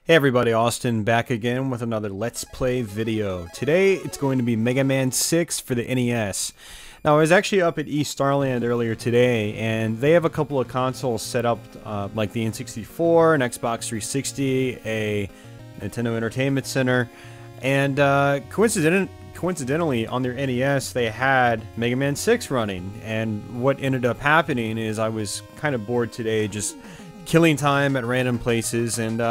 Hey everybody, Austin back again with another Let's Play video. Today it's going to be Mega Man 6 for the NES. Now I was actually up at East Starland earlier today and they have a couple of consoles set up like the N64, an Xbox 360, a Nintendo Entertainment Center, and coincidentally on their NES they had Mega Man 6 running. And what ended up happening is I was kind of bored today just killing time at random places, and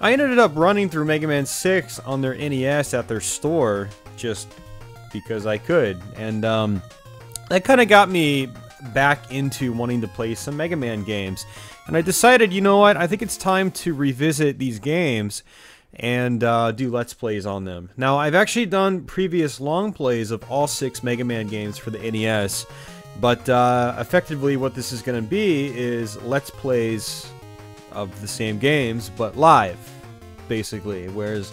I ended up running through Mega Man 6 on their NES at their store just because I could, and that kind of got me back into wanting to play some Mega Man games. And I decided, you know what, I think it's time to revisit these games and do Let's Plays on them. Now, I've actually done previous long plays of all 6 Mega Man games for the NES, but effectively what this is going to be is Let's Plays of the same games, but live, basically. Whereas,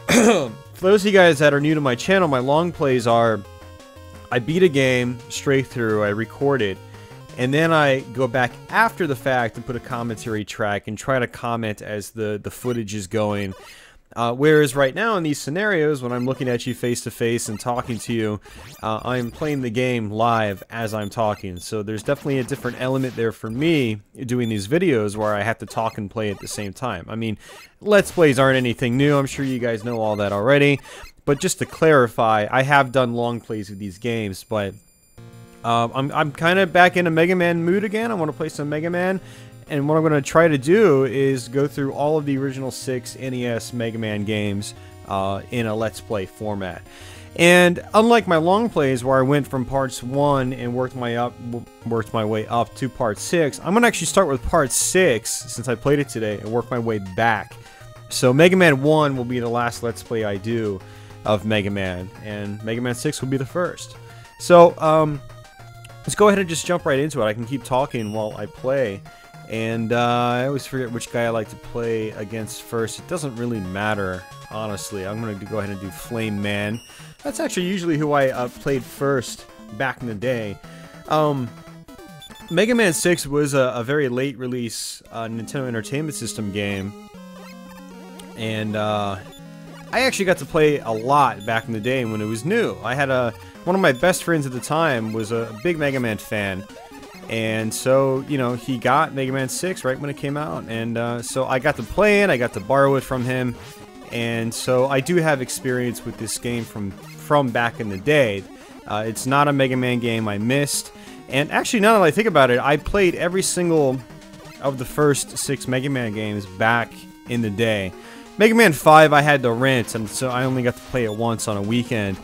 for those of you guys that are new to my channel, my long plays are, I beat a game straight through, I record it, and then I go back after the fact and put a commentary track and try to comment as the footage is going. Whereas right now in these scenarios, when I'm looking at you face to face and talking to you, I'm playing the game live as I'm talking. So there's definitely a different element there for me doing these videos where I have to talk and play at the same time. I mean, Let's Plays aren't anything new. I'm sure you guys know all that already. But just to clarify, I have done long plays of these games, but I'm kind of back in a Mega Man mood again. I want to play some Mega Man. And what I'm going to try to do is go through all of the original 6 NES Mega Man games in a Let's Play format. And unlike my long plays where I went from parts 1 and worked my way up to part 6, I'm going to actually start with part 6 since I played it today and work my way back. So Mega Man 1 will be the last Let's Play I do of Mega Man, and Mega Man 6 will be the first. So let's go ahead and just jump right into it. I can keep talking while I play. And I always forget which guy I like to play against first. It doesn't really matter, honestly. I'm going to go ahead and do Flame Man. That's actually usually who I played first back in the day. Mega Man 6 was a very late release Nintendo Entertainment System game. And I actually got to play a lot back in the day when it was new. I had one of my best friends at the time was a big Mega Man fan. And so, you know, he got Mega Man 6 right when it came out, and so I got to play it, I got to borrow it from him, and so I do have experience with this game from back in the day. It's not a Mega Man game I missed, and actually now that I think about it, I played every single of the first 6 Mega Man games back in the day. Mega Man 5 I had to rent, and so I only got to play it once on a weekend.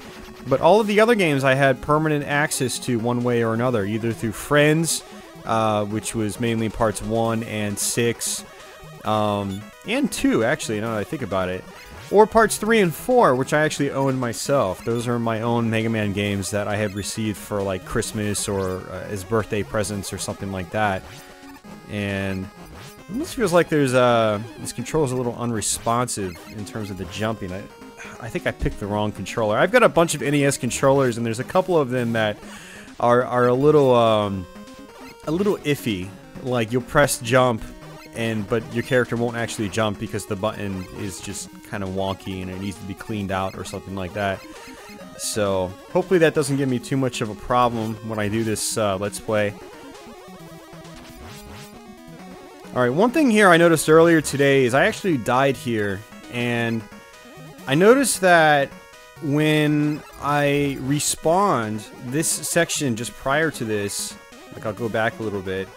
But all of the other games I had permanent access to one way or another, either through friends, which was mainly parts 1 and 6, and 2, actually, now that I think about it, or parts 3 and 4, which I actually owned myself. Those are my own Mega Man games that I had received for, like, Christmas or as birthday presents or something like that. And it almost feels like there's, this control's a little unresponsive in terms of the jumping. I think I picked the wrong controller. I've got a bunch of NES controllers, and there's a couple of them that are a little iffy. Like, you'll press jump, but your character won't actually jump because the button is just kind of wonky and it needs to be cleaned out or something like that. So hopefully that doesn't give me too much of a problem when I do this Let's Play. Alright, one thing here I noticed earlier today is I actually died here, and I noticed that when I respawned, this section just prior to this, like, I'll go back a little bit,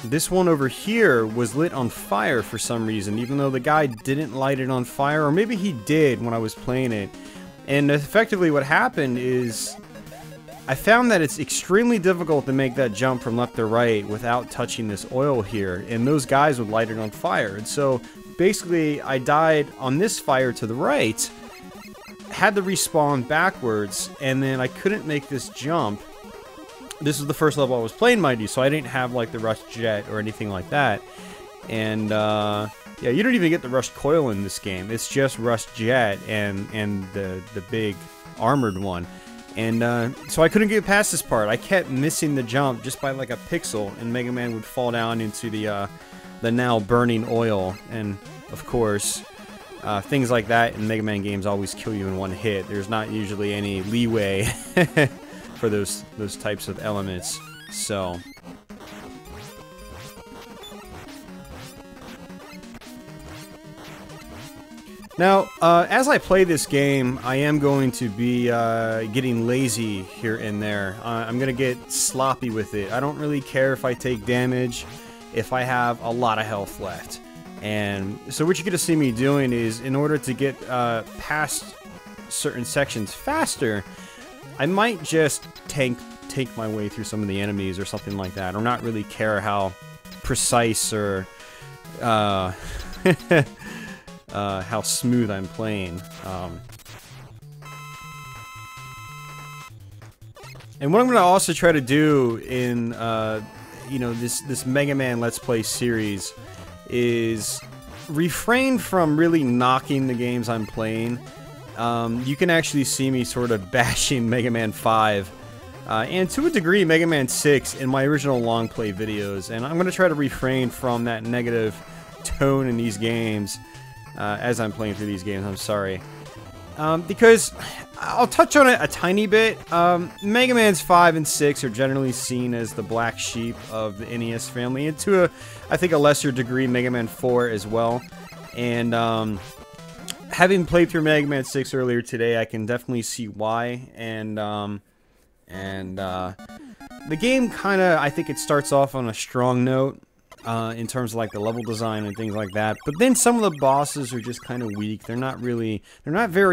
this one over here was lit on fire for some reason, even though the guy didn't light it on fire, or maybe he did when I was playing it. And effectively what happened is I found that it's extremely difficult to make that jump from left to right without touching this oil here, and those guys would light it on fire. And so basically, I died on this fire to the right, had to respawn backwards, and then I couldn't make this jump. This was the first level I was playing, mind you, so I didn't have, like, the Rush Jet or anything like that. And, yeah, you don't even get the Rush Coil in this game. It's just Rush Jet and the big armored one. And so I couldn't get past this part. I kept missing the jump just by like a pixel, and Mega Man would fall down into the the now burning oil. And of course, things like that in Mega Man games always kill you in one hit. There's not usually any leeway for those types of elements. So now, as I play this game, I am going to be getting lazy here and there. I'm going to get sloppy with it. I don't really care if I take damage, if I have a lot of health left. And so what you're going to see me doing is, in order to get past certain sections faster, I might just tank my way through some of the enemies or something like that, or not really care how precise or how smooth I'm playing. And what I'm going to also try to do in you know, this Mega Man Let's Play series is refrain from really knocking the games I'm playing. You can actually see me sort of bashing Mega Man 5 and to a degree Mega Man 6 in my original long play videos, and I'm going to try to refrain from that negative tone in these games as I'm playing through these games. I'm sorry. Because I'll touch on it a tiny bit. Mega Man's 5 and 6 are generally seen as the black sheep of the NES family, and to I think a lesser degree Mega Man 4 as well. And having played through Mega Man 6 earlier today, I can definitely see why. And the game kind of, I think it starts off on a strong note. In terms of like the level design and things like that, but then some of the bosses are just kind of weak. They're not very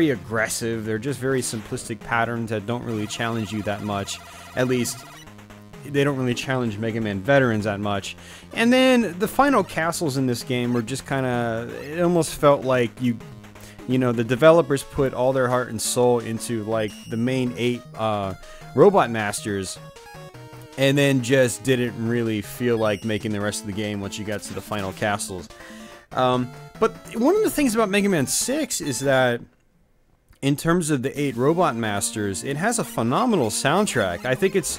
aggressive. They're just very simplistic patterns that don't really challenge you that much. At least they don't really challenge Mega Man veterans that much. And then the final castles in this game were just kind of, it almost felt like you know, the developers put all their heart and soul into like the main 8 robot masters, and then just didn't really feel like making the rest of the game once you got to the final castles. But one of the things about Mega Man 6 is that, in terms of the 8 Robot Masters, it has a phenomenal soundtrack. I think it's,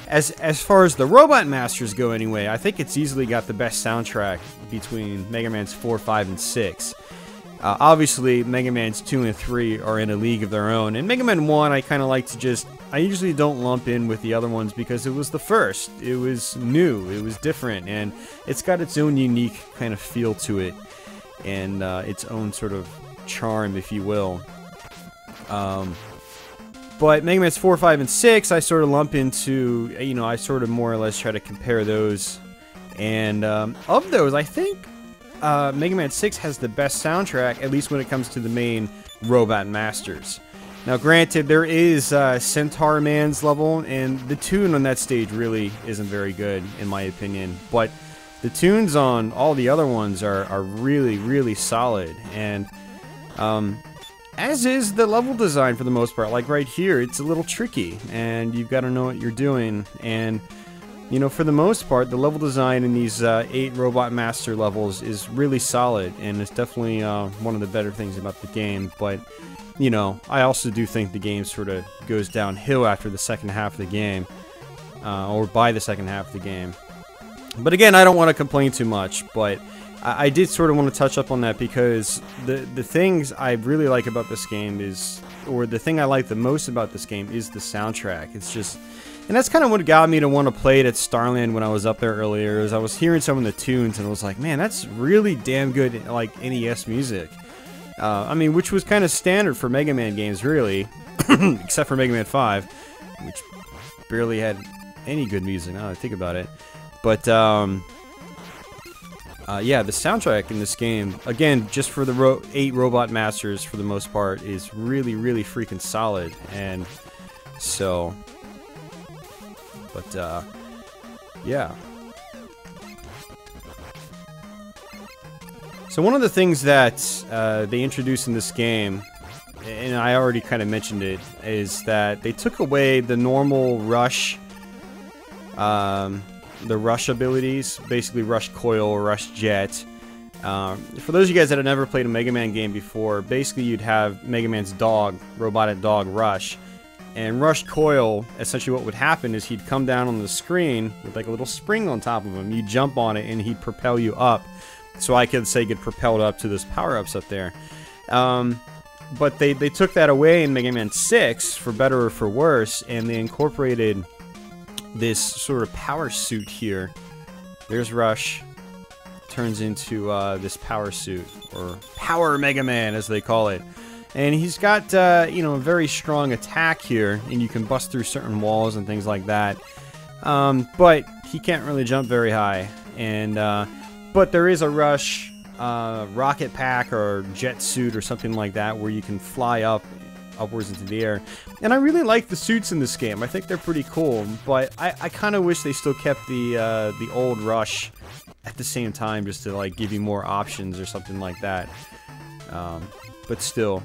as far as the Robot Masters go anyway, I think it's easily got the best soundtrack between Mega Man's 4, 5, and 6. Obviously, Mega Man's 2 and 3 are in a league of their own, and Mega Man 1 I kind of like to just, I usually don't lump in with the other ones because it was the first. It was new, it was different, and it's got its own unique kind of feel to it, and its own sort of charm, if you will. But Mega Man's 4, 5, and 6 I sort of lump into, you know, I sort of more or less try to compare those, and of those, I think Mega Man 6 has the best soundtrack, at least when it comes to the main Robot Masters. Now granted, there is Centaur Man's level, and the tune on that stage really isn't very good, in my opinion, but the tunes on all the other ones are really, really solid, and as is the level design for the most part. Like right here, it's a little tricky, and you've got to know what you're doing, and you know, for the most part, the level design in these 8 Robot Master levels is really solid, and it's definitely one of the better things about the game. But, you know, I also do think the game sort of goes downhill after the second half of the game, or by the second half of the game. But again, I don't want to complain too much, but I did sort of want to touch up on that because the things I really like about this game is, or the thing I like the most about this game is the soundtrack. It's just... And that's kind of what got me to want to play it at Starland when I was up there earlier, is I was hearing some of the tunes and I was like, man, that's really damn good, like, NES music. I mean, which was kind of standard for Mega Man games, really, except for Mega Man 5, which barely had any good music, now that I think about it. But, yeah, the soundtrack in this game, again, just for the 8 Robot Masters for the most part, is really, really freaking solid, and so... But, yeah. So one of the things that they introduced in this game, and I already kind of mentioned it, is that they took away the normal rush, the rush abilities, basically rush coil, rush jet. For those of you guys that have never played a Mega Man game before, basically you'd have Mega Man's dog, robotic dog, rush. And Rush Coil, essentially what would happen is he'd come down on the screen with like a little spring on top of him. You jump on it and he'd propel you up. So I could say get propelled up to those power-ups up there. But they took that away in Mega Man 6, for better or for worse, and they incorporated this sort of power suit here. There's Rush. Turns into this power suit, or Power Mega Man as they call it. And he's got, you know, a very strong attack here, and you can bust through certain walls and things like that. But he can't really jump very high. And but there is a Rush rocket pack or jet suit or something like that where you can fly upwards into the air. And I really like the suits in this game. I think they're pretty cool. But I kind of wish they still kept the old Rush at the same time, just to like give you more options or something like that. But still.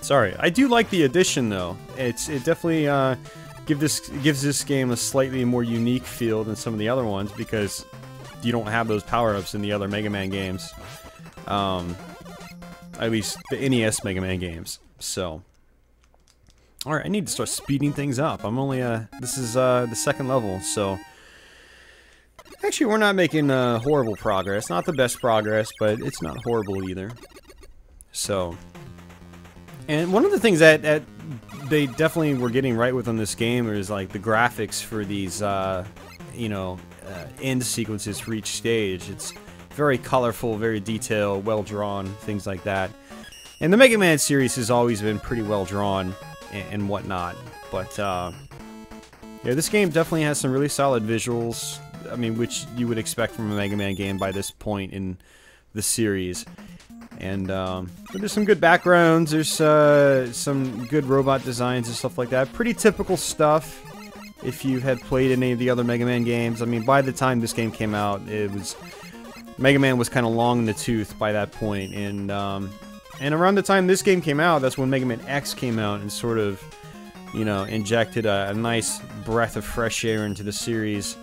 Sorry, I do like the addition though. It definitely gives this game a slightly more unique feel than some of the other ones, because you don't have those power-ups in the other Mega Man games. At least the NES Mega Man games. So, all right, I need to start speeding things up. I'm only this is the second level, so actually we're not making horrible progress. Not the best progress, but it's not horrible either. So. And one of the things that they definitely were getting right with on this game is like the graphics for these, you know, end sequences for each stage. It's very colorful, very detailed, well drawn, things like that. And the Mega Man series has always been pretty well drawn and whatnot. But yeah, this game definitely has some really solid visuals. I mean, which you would expect from a Mega Man game by this point in the series. And there's some good backgrounds, there's some good robot designs and stuff like that. Pretty typical stuff if you had played any of the other Mega Man games. I mean, by the time this game came out, Mega Man was kind of long in the tooth by that point. And around the time this game came out, that's when Mega Man X came out and sort of, you know, injected a nice breath of fresh air into the series.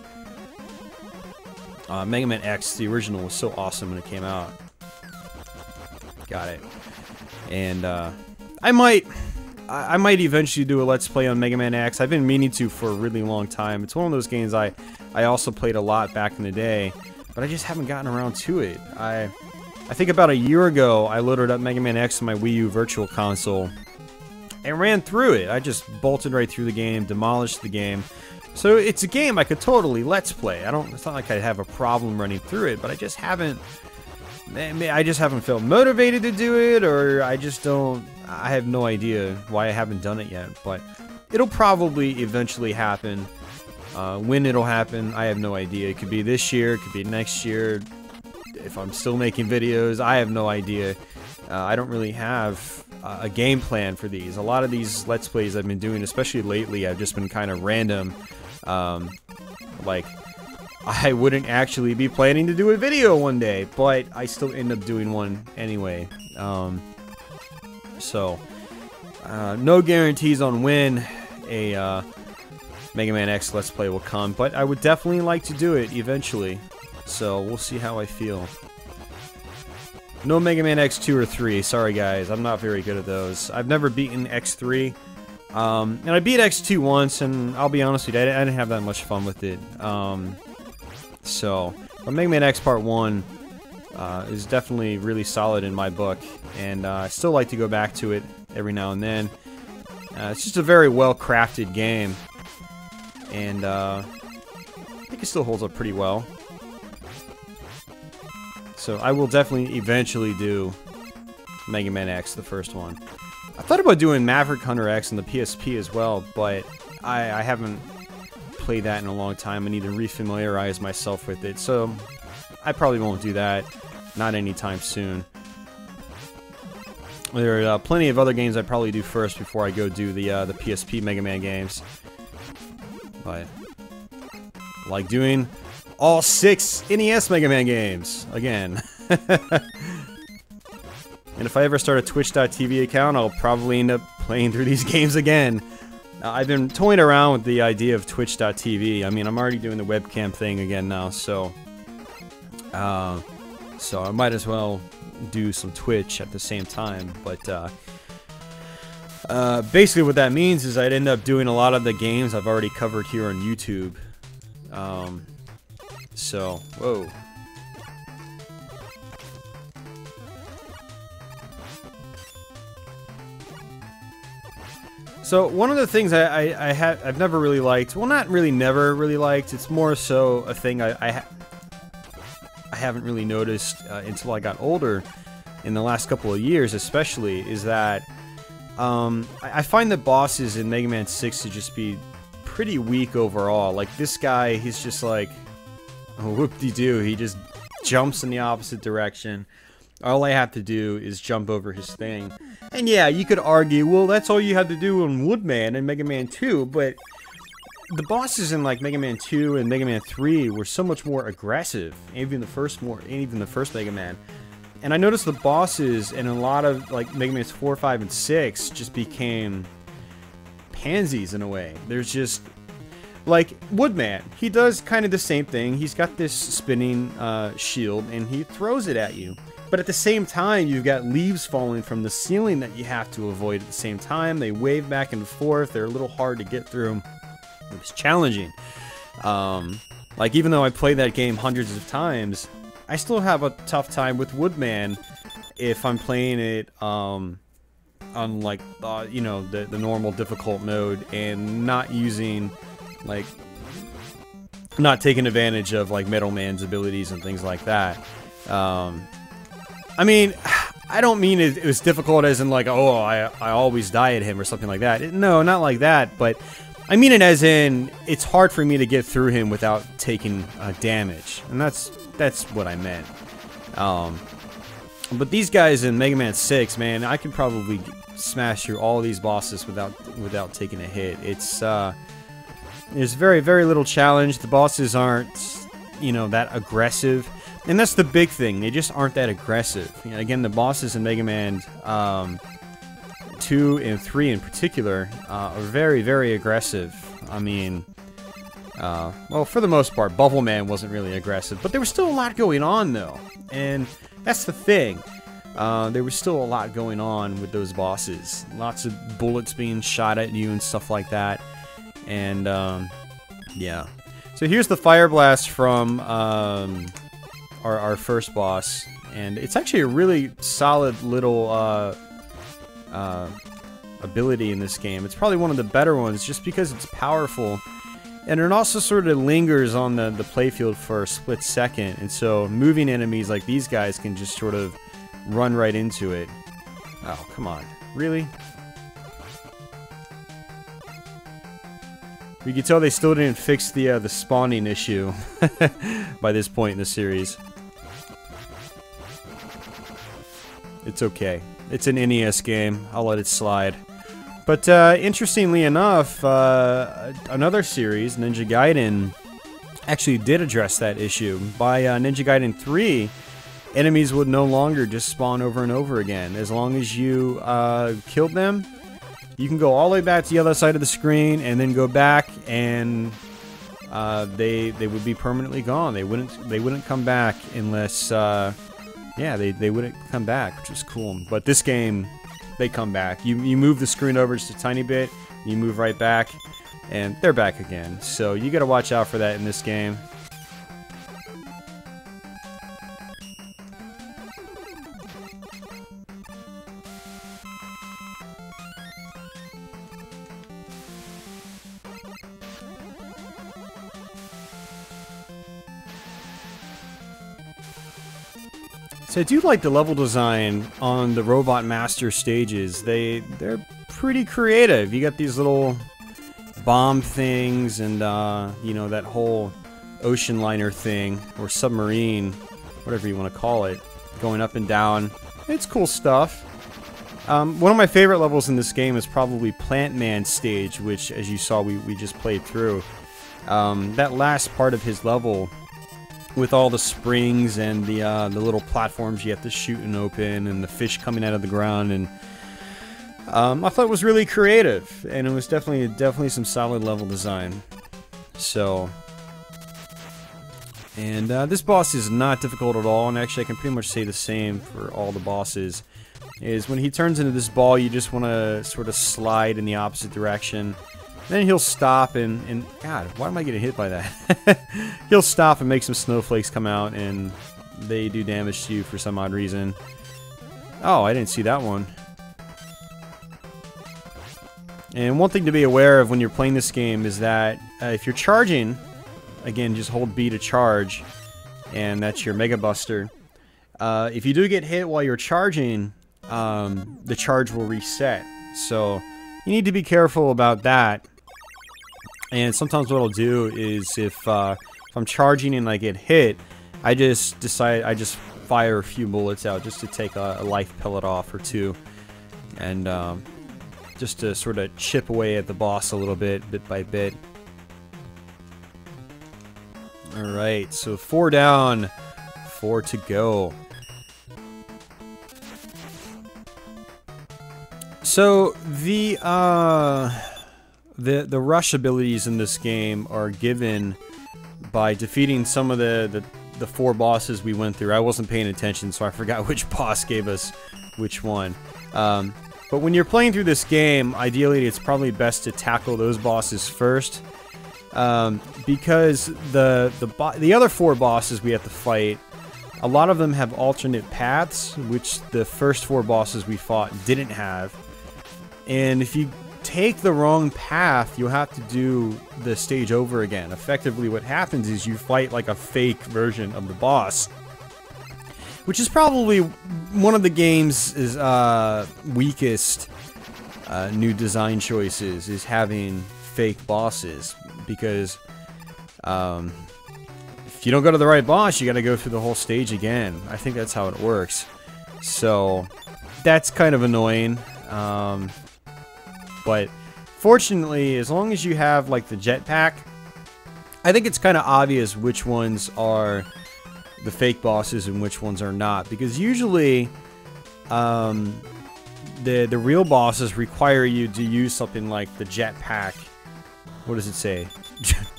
Mega Man X, the original, was so awesome when it came out. Got it. And I might eventually do a Let's Play on Mega Man X. I've been meaning to for a really long time. It's one of those games I also played a lot back in the day, but I just haven't gotten around to it. I think about a year ago, I loaded up Mega Man X on my Wii U Virtual Console and ran through it. I just bolted right through the game, demolished the game. So it's a game I could totally Let's Play. It's not like I have a problem running through it, but I just haven't felt motivated to do it, or I have no idea why I haven't done it yet, but it'll probably eventually happen. When it'll happen, I have no idea. It could be this year, it could be next year. If I'm still making videos, I have no idea. I don't really have a game plan for these. A lot of these Let's Plays I've been doing, especially lately, I've just been kind of random. Like, I wouldn't actually be planning to do a video one day, but I still end up doing one anyway. So, no guarantees on when a Mega Man X Let's Play will come, but I would definitely like to do it eventually. So, we'll see how I feel. No Mega Man X2 or 3, sorry guys, I'm not very good at those. I've never beaten X3. And I beat X2 once, and I'll be honest with you, I didn't have that much fun with it. But Mega Man X Part 1 is definitely really solid in my book, and I still like to go back to it every now and then. It's just a very well-crafted game, and I think it still holds up pretty well. So I will definitely eventually do Mega Man X, the first one. I thought about doing Maverick Hunter X on the PSP as well, but I haven't played that in a long time. I need to refamiliarize myself with it, so I probably won't do that. Not anytime soon. There are plenty of other games I'd probably do first before I go do the PSP Mega Man games. But like doing all 6 NES Mega Man games again. And if I ever start a Twitch.tv account, I'll probably end up playing through these games again. I've been toying around with the idea of Twitch.tv. I mean, I'm already doing the webcam thing again now, so I might as well do some Twitch at the same time. But Basically what that means is I'd end up doing a lot of the games I've already covered here on YouTube. So, whoa. So one of the things I've never really liked, well, not really never really liked, it's more so a thing I haven't really noticed until I got older, in the last couple of years especially, is that I find the bosses in Mega Man 6 to just be pretty weak overall. Like this guy, he's just like, oh, whoop-de-doo, he just jumps in the opposite direction. All I have to do is jump over his thing. And yeah, you could argue, well, that's all you had to do in Woodman and Mega Man 2, but the bosses in like Mega Man 2 and Mega Man 3 were so much more aggressive, even the first Mega Man. And I noticed the bosses in a lot of like Mega Man 4, 5, and 6 just became pansies in a way. There's just like Woodman, he does kind of the same thing. He's got this spinning shield and he throws it at you. But at the same time, you've got leaves falling from the ceiling that you have to avoid at the same time. They wave back and forth. They're a little hard to get through. It was challenging. Like, even though I played that game hundreds of times, I still have a tough time with Woodman if I'm playing it on, like, you know, the normal difficult mode and not using, like, not taking advantage of, like, Metal Man's abilities and things like that. I mean, I don't mean it was difficult as in like, oh, I always die at him or something like that. No, not like that, but I mean it as in, it's hard for me to get through him without taking damage. And that's what I meant. But these guys in Mega Man 6, man, I can probably smash through all these bosses without taking a hit. There's very, very little challenge. The bosses aren't, you know, that aggressive. And that's the big thing, they just aren't that aggressive. You know, again, the bosses in Mega Man 2 and 3 in particular are very, very aggressive. I mean, well, for the most part, Bubble Man wasn't really aggressive, but there was still a lot going on, though. And that's the thing. There was still a lot going on with those bosses. Lots of bullets being shot at you and stuff like that. And, yeah. So here's the Fire Blast from, our first boss, and it's actually a really solid little ability in this game. It's probably one of the better ones just because it's powerful, and it also sort of lingers on the playfield for a split second, and so moving enemies like these guys can just sort of run right into it. Oh, come on. Really? You can tell they still didn't fix the spawning issue by this point in the series. It's okay. It's an NES game. I'll let it slide. But interestingly enough, another series, Ninja Gaiden, actually did address that issue. By Ninja Gaiden 3, enemies would no longer just spawn over and over again. As long as you killed them, you can go all the way back to the other side of the screen and then go back, and they would be permanently gone. They wouldn't come back unless yeah, they wouldn't come back, which is cool. But this game, they come back. You move the screen over just a tiny bit, you move right back, and they're back again. So you gotta watch out for that in this game. So I do like the level design on the Robot Master stages. They're pretty creative. You got these little bomb things and you know, that whole ocean liner thing or submarine, whatever you want to call it, going up and down. It's cool stuff. One of my favorite levels in this game is probably Plant Man stage, which, as you saw, we just played through. That last part of his level, with all the springs and the little platforms you have to shoot and open, and the fish coming out of the ground, and I thought it was really creative, and it was definitely some solid level design. So, And this boss is not difficult at all, and actually I can pretty much say the same for all the bosses. Is when he turns into this ball, you just want to sort of slide in the opposite direction. Then he'll stop and God, why am I getting hit by that? He'll stop and make some snowflakes come out, and they do damage to you for some odd reason. Oh, I didn't see that one. And one thing to be aware of when you're playing this game is that if you're charging, again, just hold B to charge, and that's your Mega Buster. If you do get hit while you're charging, the charge will reset. So you need to be careful about that. And sometimes what I'll do is if I'm charging and I get hit, I just fire a few bullets out just to take a life pellet off or two, and just to sort of chip away at the boss a little bit by bit. Alright, so 4 down, 4 to go. So the rush abilities in this game are given by defeating some of the 4 bosses we went through. I wasn't paying attention, so I forgot which boss gave us which one. But when you're playing through this game, ideally it's probably best to tackle those bosses first. Because the other 4 bosses we have to fight, a lot of them have alternate paths, which the first 4 bosses we fought didn't have. And if you take the wrong path, you'll have to do the stage over again. Effectively, what happens is you fight like a fake version of the boss, which is probably one of the game's weakest new design choices, is having fake bosses. Because if you don't go to the right boss, you gotta go through the whole stage again. I think that's how it works. So that's kind of annoying. But fortunately, as long as you have like the jetpack, I think it's kind of obvious which ones are the fake bosses and which ones are not. Because usually the real bosses require you to use something like the jetpack. What does it say?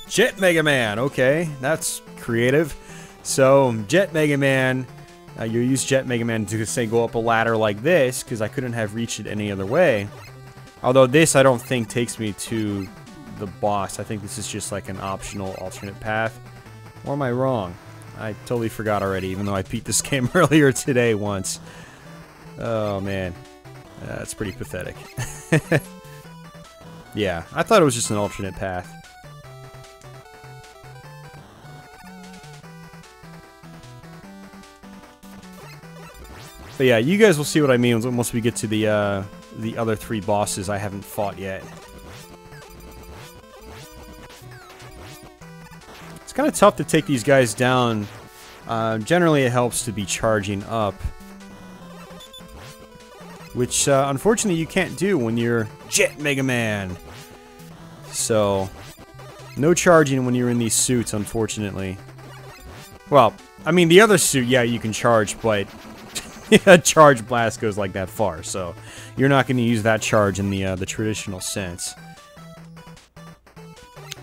Jet Mega Man. Okay, that's creative. So Jet Mega Man, you use Jet Mega Man to say go up a ladder like this, because I couldn't have reached it any other way. Although this I don't think takes me to the boss. I think this is just like an optional alternate path. Or am I wrong? I totally forgot already, even though I beat this game earlier today once. Oh man, that's pretty pathetic. Yeah, I thought it was just an alternate path. But yeah, you guys will see what I mean once we get to the other 3 bosses I haven't fought yet. It's kind of tough to take these guys down. Generally, it helps to be charging up, which unfortunately you can't do when you're Jet Mega Man. So no charging when you're in these suits, unfortunately. Well, I mean, the other suit, yeah, you can charge, but a charge blast goes like that far, so you're not going to use that charge in the traditional sense.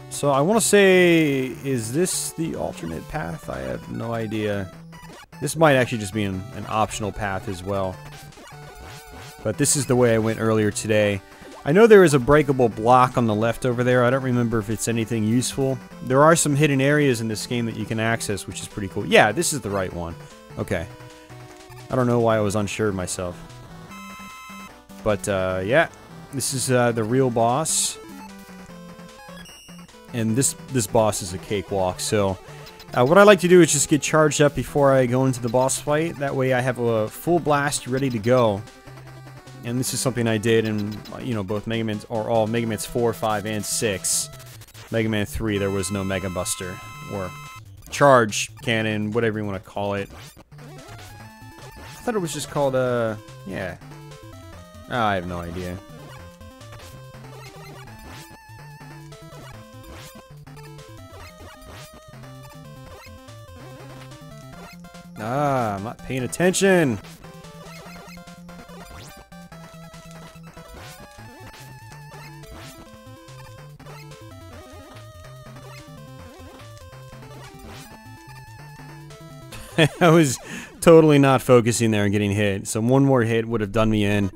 So I want to say, is this the alternate path? I have no idea. This might actually just be an optional path as well. But this is the way I went earlier today. I know there is a breakable block on the left over there. I don't remember if it's anything useful. There are some hidden areas in this game that you can access, which is pretty cool. Yeah, this is the right one. Okay. I don't know why I was unsure of myself. But, yeah. This is the real boss. And this boss is a cakewalk, so... what I like to do is just get charged up before I go into the boss fight. That way I have a full blast ready to go. And this is something I did in, you know, both Mega Man's, or all Mega Man's 4, 5, and 6. Mega Man 3, there was no Mega Buster. Or charge cannon, whatever you want to call it. I thought it was just called, yeah. Oh, I have no idea. Ah, I'm not paying attention. I was totally not focusing there and getting hit. So one more hit would have done me in.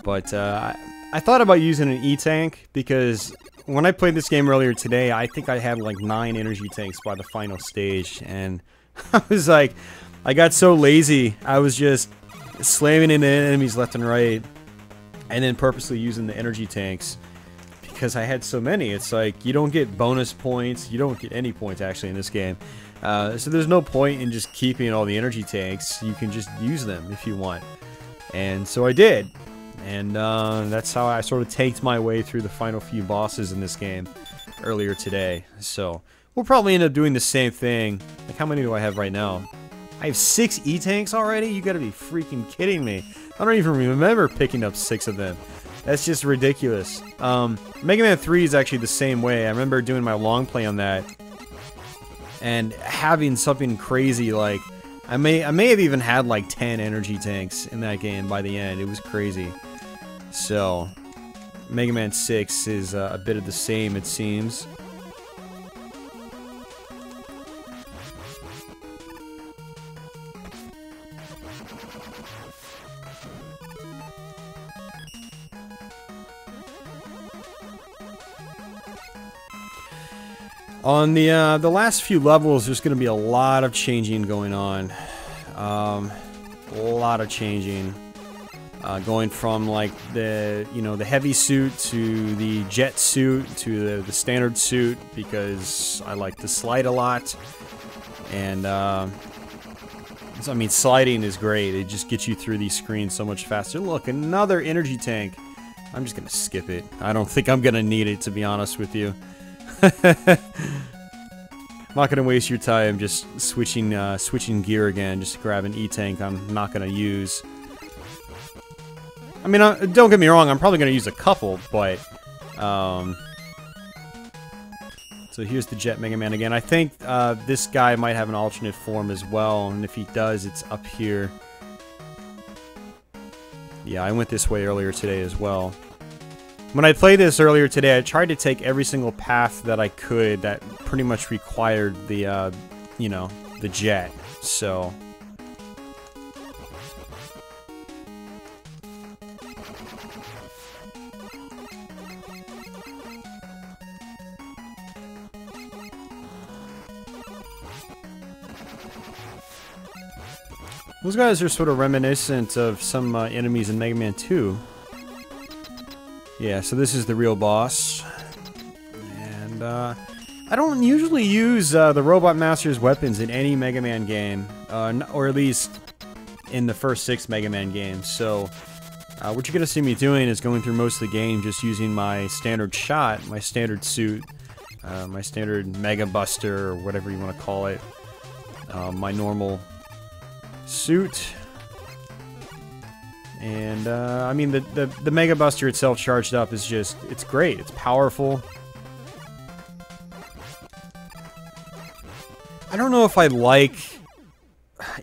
But I thought about using an E-tank because when I played this game earlier today, I think I had like 9 energy tanks by the final stage. And I was like, I got so lazy. I was just slamming into enemies left and right. And then purposely using the energy tanks. Because I had so many. It's like, you don't get bonus points. You don't get any points actually in this game. So there's no point in just keeping all the energy tanks. You can just use them if you want. And so I did. And that's how I sort of tanked my way through the final few bosses in this game earlier today. So we'll probably end up doing the same thing. Like, how many do I have right now? I have 6 E-tanks already? You gotta be freaking kidding me. I don't even remember picking up 6 of them. That's just ridiculous. Mega Man 3 is actually the same way. I remember doing my long play on that and having something crazy like I may have even had like 10 energy tanks in that game by the end. It was crazy. So Mega Man 6 is a bit of the same, it seems. On the last few levels, there's going to be a lot of changing going on. A lot of changing. Going from like the heavy suit to the jet suit to the standard suit because I like to slide a lot. And I mean, sliding is great. It just gets you through these screens so much faster. Look, another energy tank. I'm just going to skip it. I don't think I'm going to need it, to be honest with you. I'm not gonna waste your time just switching gear again, just to grab an E-tank I'm not gonna use. I mean, don't get me wrong, I'm probably gonna use a couple, but so here's the Jet Mega Man again. I think this guy might have an alternate form as well, and if he does, it's up here. Yeah, I went this way earlier today as well. When I played this earlier today, I tried to take every single path that I could that pretty much required the, the jet. So those guys are sort of reminiscent of some enemies in Mega Man 2. Yeah, so this is the real boss. And, I don't usually use the Robot Master's weapons in any Mega Man game. Or at least in the first 6 Mega Man games. So, what you're gonna see me doing is going through most of the game just using my standard shot, my standard suit, my standard Mega Buster, or whatever you want to call it. My normal suit. And, I mean, the Mega Buster itself charged up is just, it's great. It's powerful. I don't know if I like,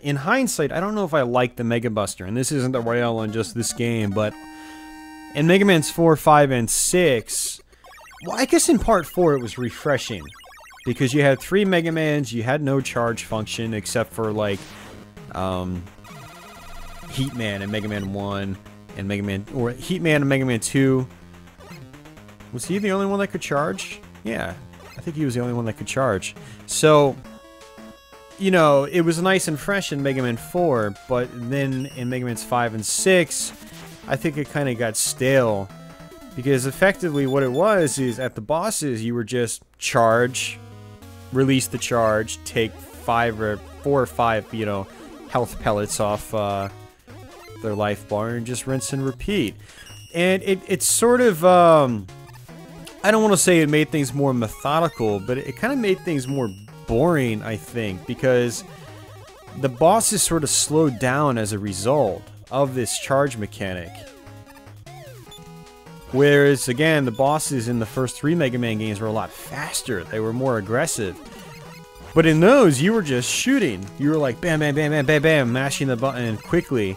in hindsight, I don't know if I like the Mega Buster. And this isn't the rail on just this game, but in Mega Man's 4, 5, and 6, well, I guess in Part 4 it was refreshing. Because you had 3 Mega Mans, you had no charge function except for, like, Heat Man and Mega Man 1 and Mega Man, or Heat Man and Mega Man 2. Was he the only one that could charge? Yeah, I think he was the only one that could charge. So, it was nice and fresh in Mega Man 4, but then in Mega Man's 5 and 6, I think it kind of got stale. Because effectively what it was is, at the bosses, you were just charge, release the charge, take 4 or 5, health pellets off, their life bar and just rinse and repeat. And it's sort of, I don't want to say it made things more methodical, but it kind of made things more boring, I think, because the bosses sort of slowed down as a result of this charge mechanic. Whereas, again, the bosses in the first 3 Mega Man games were a lot faster. They were more aggressive. But in those, you were just shooting. You were like, bam, bam, bam, bam, bam, bam, mashing the button quickly,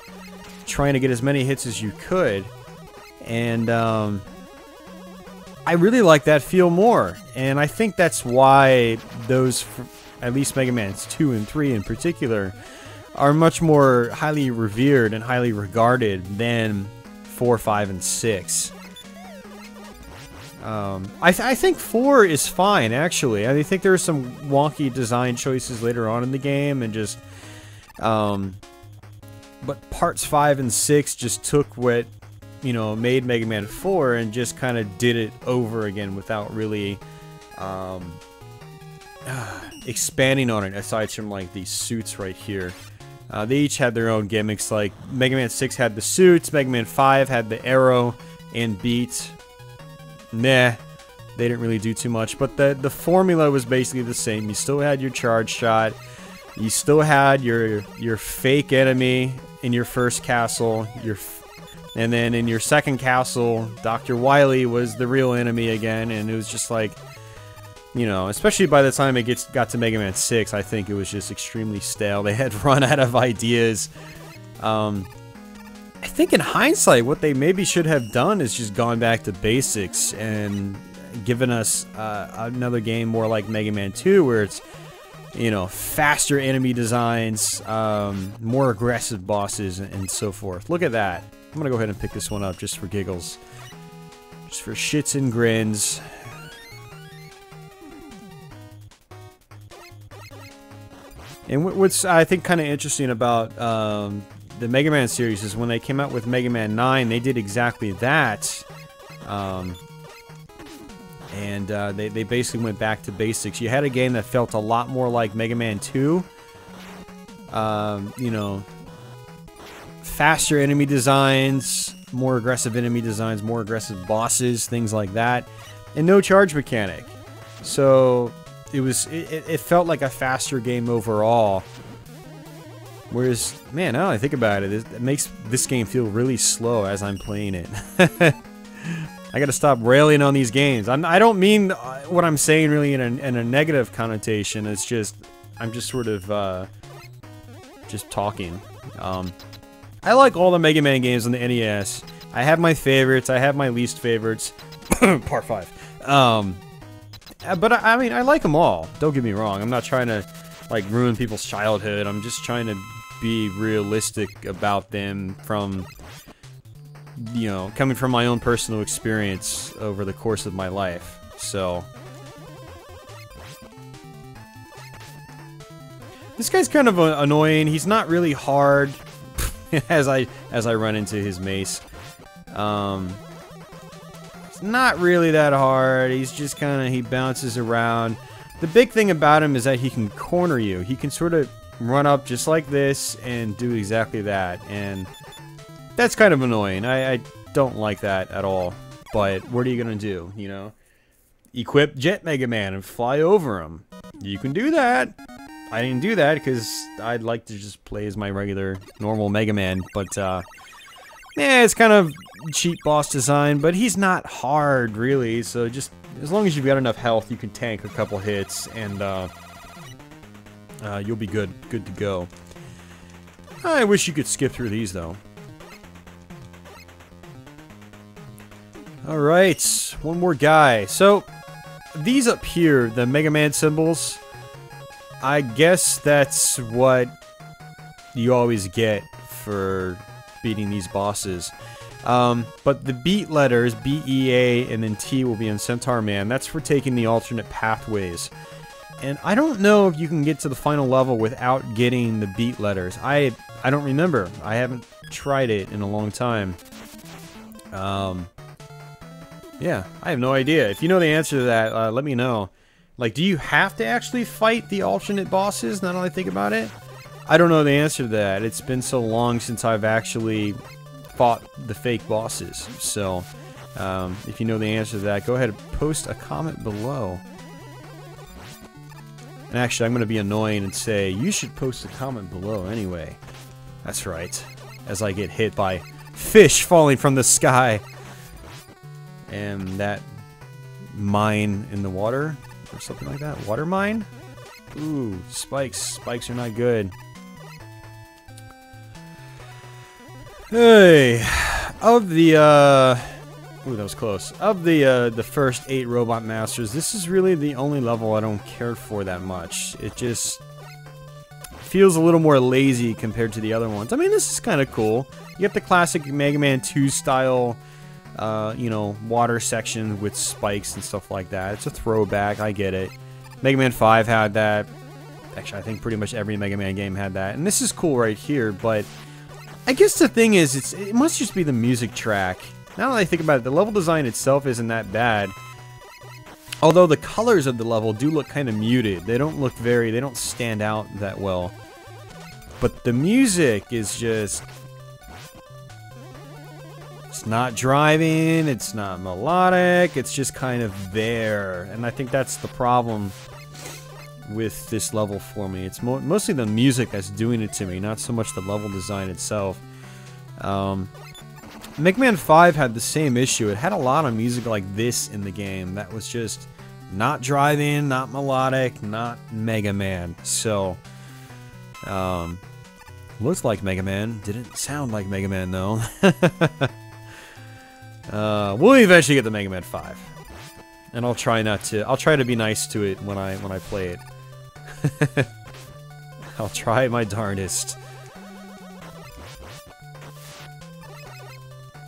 trying to get as many hits as you could. And I really like that feel more. And I think that's why at least Mega Man 2 and 3 in particular, are much more highly revered and highly regarded than 4, 5, and 6. I think 4 is fine, actually. I think there are some wonky design choices later on in the game, and just, but parts 5 and 6 just took what, you know, made Mega Man 4 and just kind of did it over again without really, expanding on it, aside from, like, these suits right here. They each had their own gimmicks. Like, Mega Man 6 had the suits, Mega Man 5 had the arrow and beat. Nah, they didn't really do too much, but the formula was basically the same. You still had your charge shot, you still had your fake enemy in your first castle, and then in your second castle, Dr. Wily was the real enemy again, and it was just like, you know, especially by the time it got to Mega Man 6, I think it was just extremely stale. They had run out of ideas. I think in hindsight, what they maybe should have done is just gone back to basics and given us another game more like Mega Man 2, where it's, you know, faster enemy designs, more aggressive bosses, and so forth. Look at that. I'm gonna go ahead and pick this one up just for giggles. Just for shits and grins. And what's, I think, kind of interesting about the Mega Man series is when they came out with Mega Man 9, they did exactly that. They basically went back to basics. You had a game that felt a lot more like Mega Man 2. You know, faster enemy designs, more aggressive enemy designs, more aggressive bosses, things like that, and no charge mechanic. So it felt like a faster game overall. Whereas, man, now I think about it, it makes this game feel really slow as I'm playing it. I gotta stop railing on these games. I don't mean what I'm saying really in a negative connotation. It's just, I'm just sort of, just talking. I like all the Mega Man games on the NES. I have my favorites, I have my least favorites. Part 5. But I mean, I like them all. Don't get me wrong. I'm not trying to, like, ruin people's childhood. I'm just trying to be realistic about them from, you know, coming from my own personal experience over the course of my life. So this guy's kind of annoying. He's not really hard as I run into his mace. It's not really that hard. He's just kind of, he bounces around. The big thing about him is that he can corner you. He can sort of run up just like this and do exactly that, and that's kind of annoying. I don't like that at all, but what are you gonna do, you know? Equip Jet Mega Man and fly over him. You can do that. I didn't do that because I'd like to just play as my regular, normal Mega Man, but, yeah, it's kind of cheap boss design, but he's not hard, really, so just, as long as you've got enough health, you can tank a couple hits, and, you'll be good to go. I wish you could skip through these, though. Alright, one more guy. So, these up here, the Mega Man symbols, I guess that's what you always get for beating these bosses. But the beat letters, B, E, A, and then T will be in Centaur Man. That's for taking the alternate pathways. And I don't know if you can get to the final level without getting the beat letters. I don't remember. I haven't tried it in a long time. Yeah, I have no idea. If you know the answer to that, let me know. Like, do you have to actually fight the alternate bosses, now that I think about it? I don't know the answer to that. It's been so long since I've actually fought the fake bosses. So, if you know the answer to that, go ahead and post a comment below. And actually, I'm going to be annoying and say, you should post a comment below anyway. That's right. As I get hit by fish falling from the sky. And that mine in the water, or something like that. Water mine? Ooh, spikes. Spikes are not good. Hey, of the Ooh, that was close. Of the first 8 Robot Masters, this is really the only level I don't care for that much. It just feels a little more lazy compared to the other ones. I mean, this is kind of cool. You get the classic Mega Man 2 style, you know, water section with spikes and stuff like that. It's a throwback, I get it. Mega Man 5 had that. Actually, I think pretty much every Mega Man game had that. And this is cool right here, but I guess the thing is, it must just be the music track. Now that I think about it, the level design itself isn't that bad. Although the colors of the level do look kind of muted. They don't stand out that well. But the music is just... It's not driving, it's not melodic, it's just kind of there. And I think that's the problem with this level for me. It's mostly the music that's doing it to me, not so much the level design itself. Mega Man 5 had the same issue. It had a lot of music like this in the game that was just not driving, not melodic, not Mega Man. So, looks like Mega Man. Didn't sound like Mega Man though. We'll eventually get the Mega Man 5, and I'll try to be nice to it when I play it. I'll try my darndest.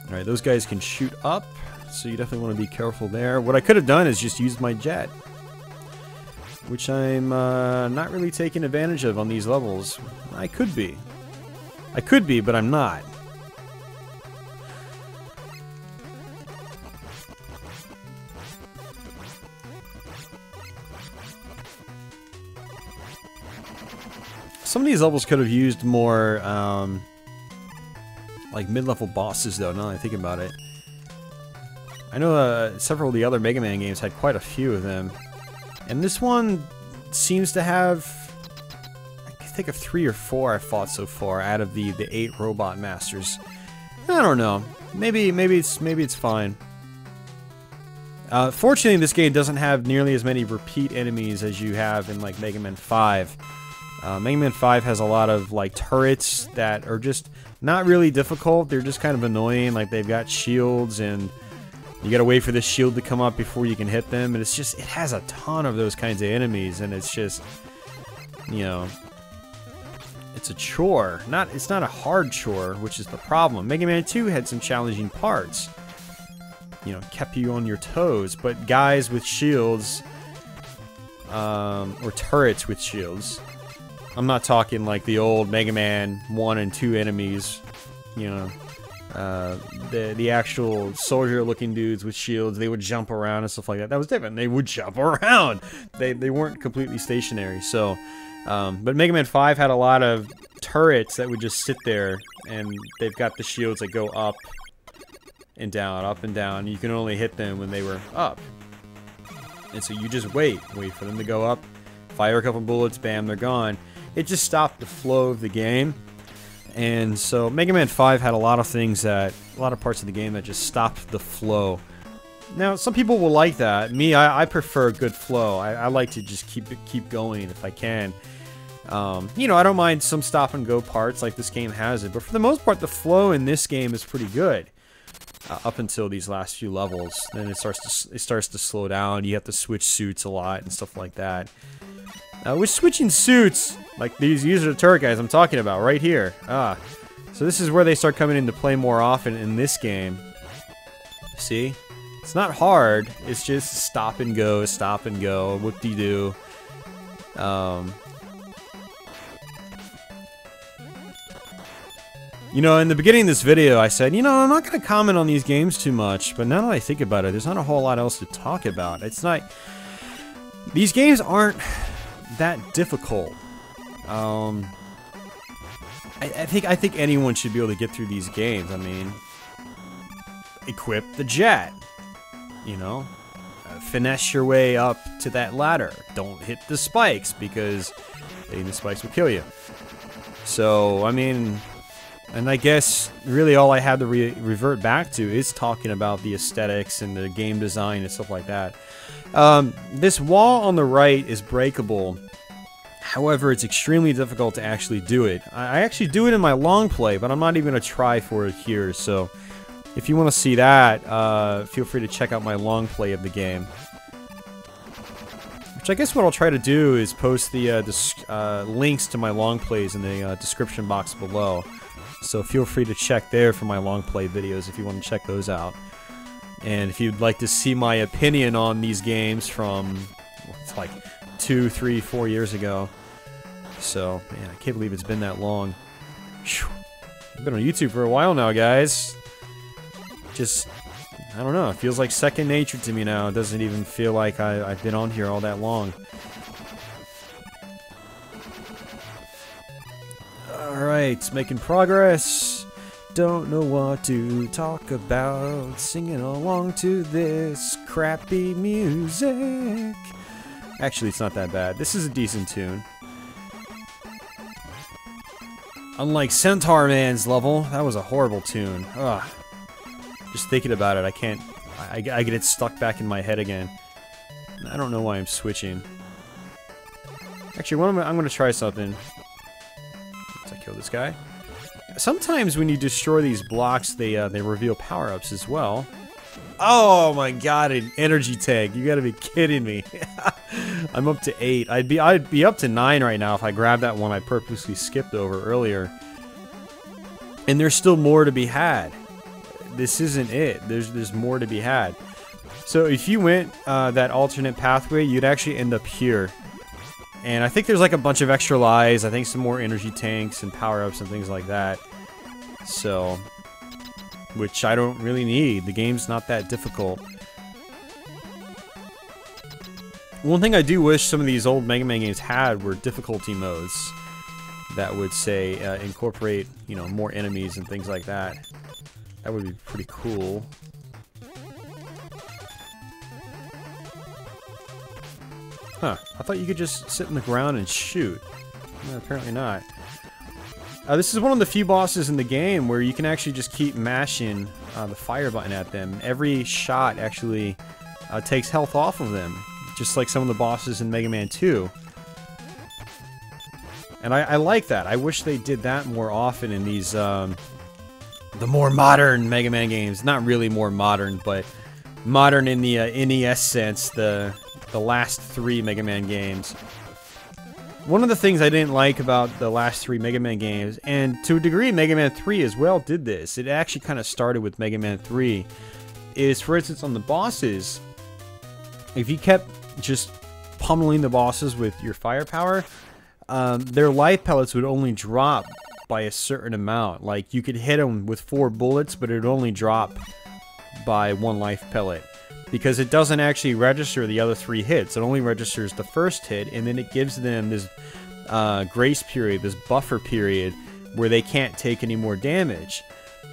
Alright, those guys can shoot up, so you definitely want to be careful there. What I could have done is just used my jet, which I'm not really taking advantage of on these levels. I could be, but I'm not. Some of these levels could have used more, like mid-level bosses, though, now that I think about it. I know several of the other Mega Man games had quite a few of them. And this one seems to have, I can think of 3 or 4 I've fought so far out of the 8 Robot Masters. I don't know. Maybe it's fine. Fortunately, this game doesn't have nearly as many repeat enemies as you have in, like, Mega Man 5. Mega Man 5 has a lot of, like, turrets that are just not really difficult. They're just kind of annoying. Like, they've got shields, and you gotta wait for the shield to come up before you can hit them. And it's just, it has a ton of those kinds of enemies, and it's just, you know, it's a chore. It's not a hard chore, which is the problem. Mega Man 2 had some challenging parts. You know, kept you on your toes, but guys with shields, or turrets with shields. I'm not talking like the old Mega Man 1 and 2 enemies, you know, the actual soldier-looking dudes with shields. They would jump around and stuff like that. That was different. They would jump around. They weren't completely stationary. So, but Mega Man 5 had a lot of turrets that would just sit there, and they've got the shields that go up and down, up and down. You can only hit them when they were up, and so you just wait for them to go up, fire a couple bullets, bam, they're gone. It just stopped the flow of the game. And so Mega Man 5 had a lot of things that, a lot of parts of the game that just stopped the flow. Now, some people will like that. Me, I prefer good flow. I like to just keep going if I can. You know, I don't mind some stop and go parts like this game has it, but for the most part, the flow in this game is pretty good. Up until these last few levels, then it starts to slow down. You have to switch suits a lot and stuff like that. With switching suits, like these user turret guys I'm talking about right here. So this is where they start coming into play more often in this game. See? It's not hard. It's just stop and go, whoop-de-doo. You know, in the beginning of this video, I said, you know, I'm not going to comment on these games too much, but now that I think about it, there's not a whole lot else to talk about. It's not... These games aren't that difficult. I think anyone should be able to get through these games. I mean, equip the jet, you know, finesse your way up to that ladder. Don't hit the spikes, because hitting the spikes will kill you. So, I mean, and I guess really all I had to revert back to is talking about the aesthetics and the game design and stuff like that. This wall on the right is breakable. However, it's extremely difficult to actually do it. I actually do it in my long play, but I'm not even going to try for it here, so if you want to see that, feel free to check out my long play of the game. Which I guess what I'll try to do is post the links to my long plays in the description box below. So feel free to check there for my long play videos if you want to check those out. And if you'd like to see my opinion on these games from, it's like 2, 3, 4 years ago. So, man, I can't believe it's been that long. Whew. I've been on YouTube for a while now, guys. Just, I don't know, it feels like second nature to me now. It doesn't even feel like I've been on here all that long. Alright, making progress. Don't know what to talk about. Singing along to this crappy music. Actually, it's not that bad. This is a decent tune. Unlike Centaur Man's level, that was a horrible tune. Ugh. Just thinking about it, I can't... I get it stuck back in my head again. I don't know why I'm switching. Actually, I'm gonna try something. Let's kill this guy. Sometimes when you destroy these blocks, they reveal power-ups as well. Oh my god, an energy tank. You gotta be kidding me. I'm up to 8. I'd be up to 9 right now if I grabbed that one I purposely skipped over earlier. And there's still more to be had. This isn't it. There's more to be had. So if you went that alternate pathway, you'd actually end up here. And I think there's like a bunch of extra lives. I think some more energy tanks and power-ups and things like that. So, which I don't really need. The game's not that difficult. One thing I do wish some of these old Mega Man games had were difficulty modes that would say incorporate, you know, more enemies and things like that. That would be pretty cool. Huh, I thought you could just sit in the ground and shoot. No, apparently not. This is one of the few bosses in the game where you can actually just keep mashing the fire button at them. Every shot actually takes health off of them, just like some of the bosses in Mega Man 2. And I like that. I wish they did that more often in these, the more modern Mega Man games. Not really more modern, but modern in the NES sense, the last 3 Mega Man games. One of the things I didn't like about the last 3 Mega Man games, and to a degree Mega Man 3 as well did this, it actually kind of started with Mega Man 3, is for instance on the bosses, if you kept just pummeling the bosses with your firepower, their life pellets would only drop by a certain amount. Like you could hit them with 4 bullets, but it would only drop by 1 life pellet. Because it doesn't actually register the other 3 hits. It only registers the first hit, and then it gives them this grace period, this buffer period, where they can't take any more damage.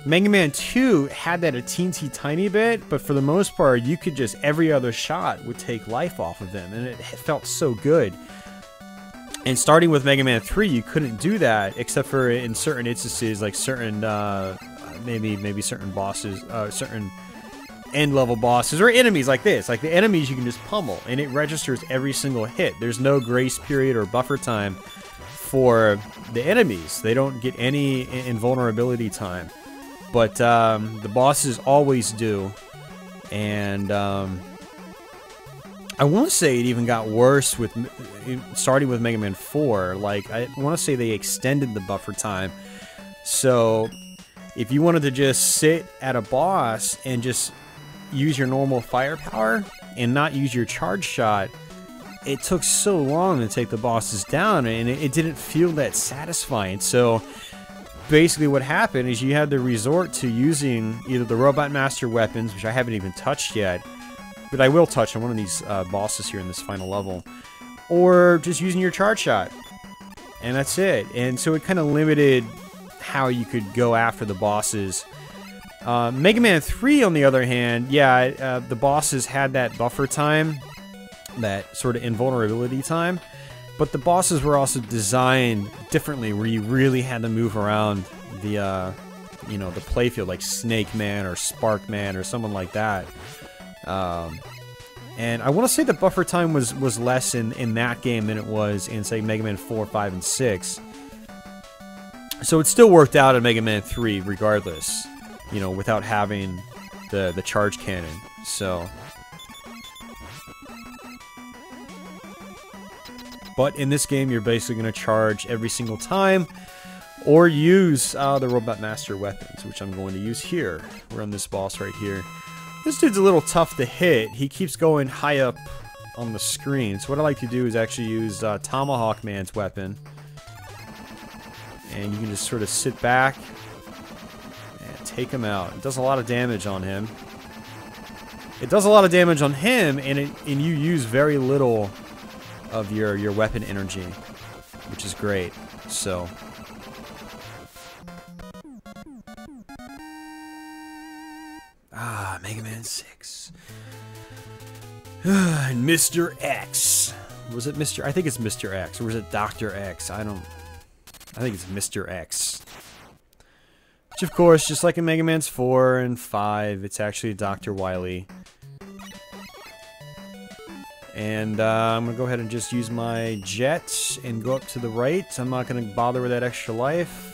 Mega Man 2 had that a teensy tiny bit, but for the most part, you could just, every other shot would take life off of them, and it felt so good. And starting with Mega Man 3, you couldn't do that, except for in certain instances, like certain, maybe certain bosses, certain end-level bosses, or enemies like this. Like the enemies you can just pummel, and it registers every single hit. There's no grace period or buffer time for the enemies. They don't get any invulnerability time. But the bosses always do. And I want to say it even got worse with starting with Mega Man 4. Like, I want to say they extended the buffer time. So if you wanted to just sit at a boss and just use your normal firepower and not use your charge shot, it took so long to take the bosses down, and it didn't feel that satisfying. So basically what happened is you had to resort to using either the Robot Master weapons, which I haven't even touched yet, but I will touch on one of these bosses here in this final level, or just using your charge shot, and that's it. And so it kind of limited how you could go after the bosses. Mega Man 3, on the other hand, yeah, the bosses had that buffer time, that sort of invulnerability time, but the bosses were also designed differently, where you really had to move around the, you know, the playfield, like Snake Man or Spark Man or someone like that. And I want to say the buffer time was less in that game than it was in, say, Mega Man 4, 5, and 6. So it still worked out in Mega Man 3 regardless. you know, without having the charge cannon. So, but in this game, you're basically going to charge every single time, or use the Robot Master weapons, which I'm going to use here. We're on this boss right here. This dude's a little tough to hit. He keeps going high up on the screen. So what I like to do is actually use Tomahawk Man's weapon. And you can just sort of sit back and take him out. It does a lot of damage on him. It does a lot of damage on him, and you use very little of your weapon energy, which is great. So Mega Man 6. And Mr. X. Was it Mr. I think it's Mr. X, or was it Dr. X? I think it's Mr. X. Which, of course, just like in Mega Man's 4 and 5, it's actually Dr. Wily. And I'm going to go ahead and just use my jet and go up to the right. I'm not going to bother with that extra life.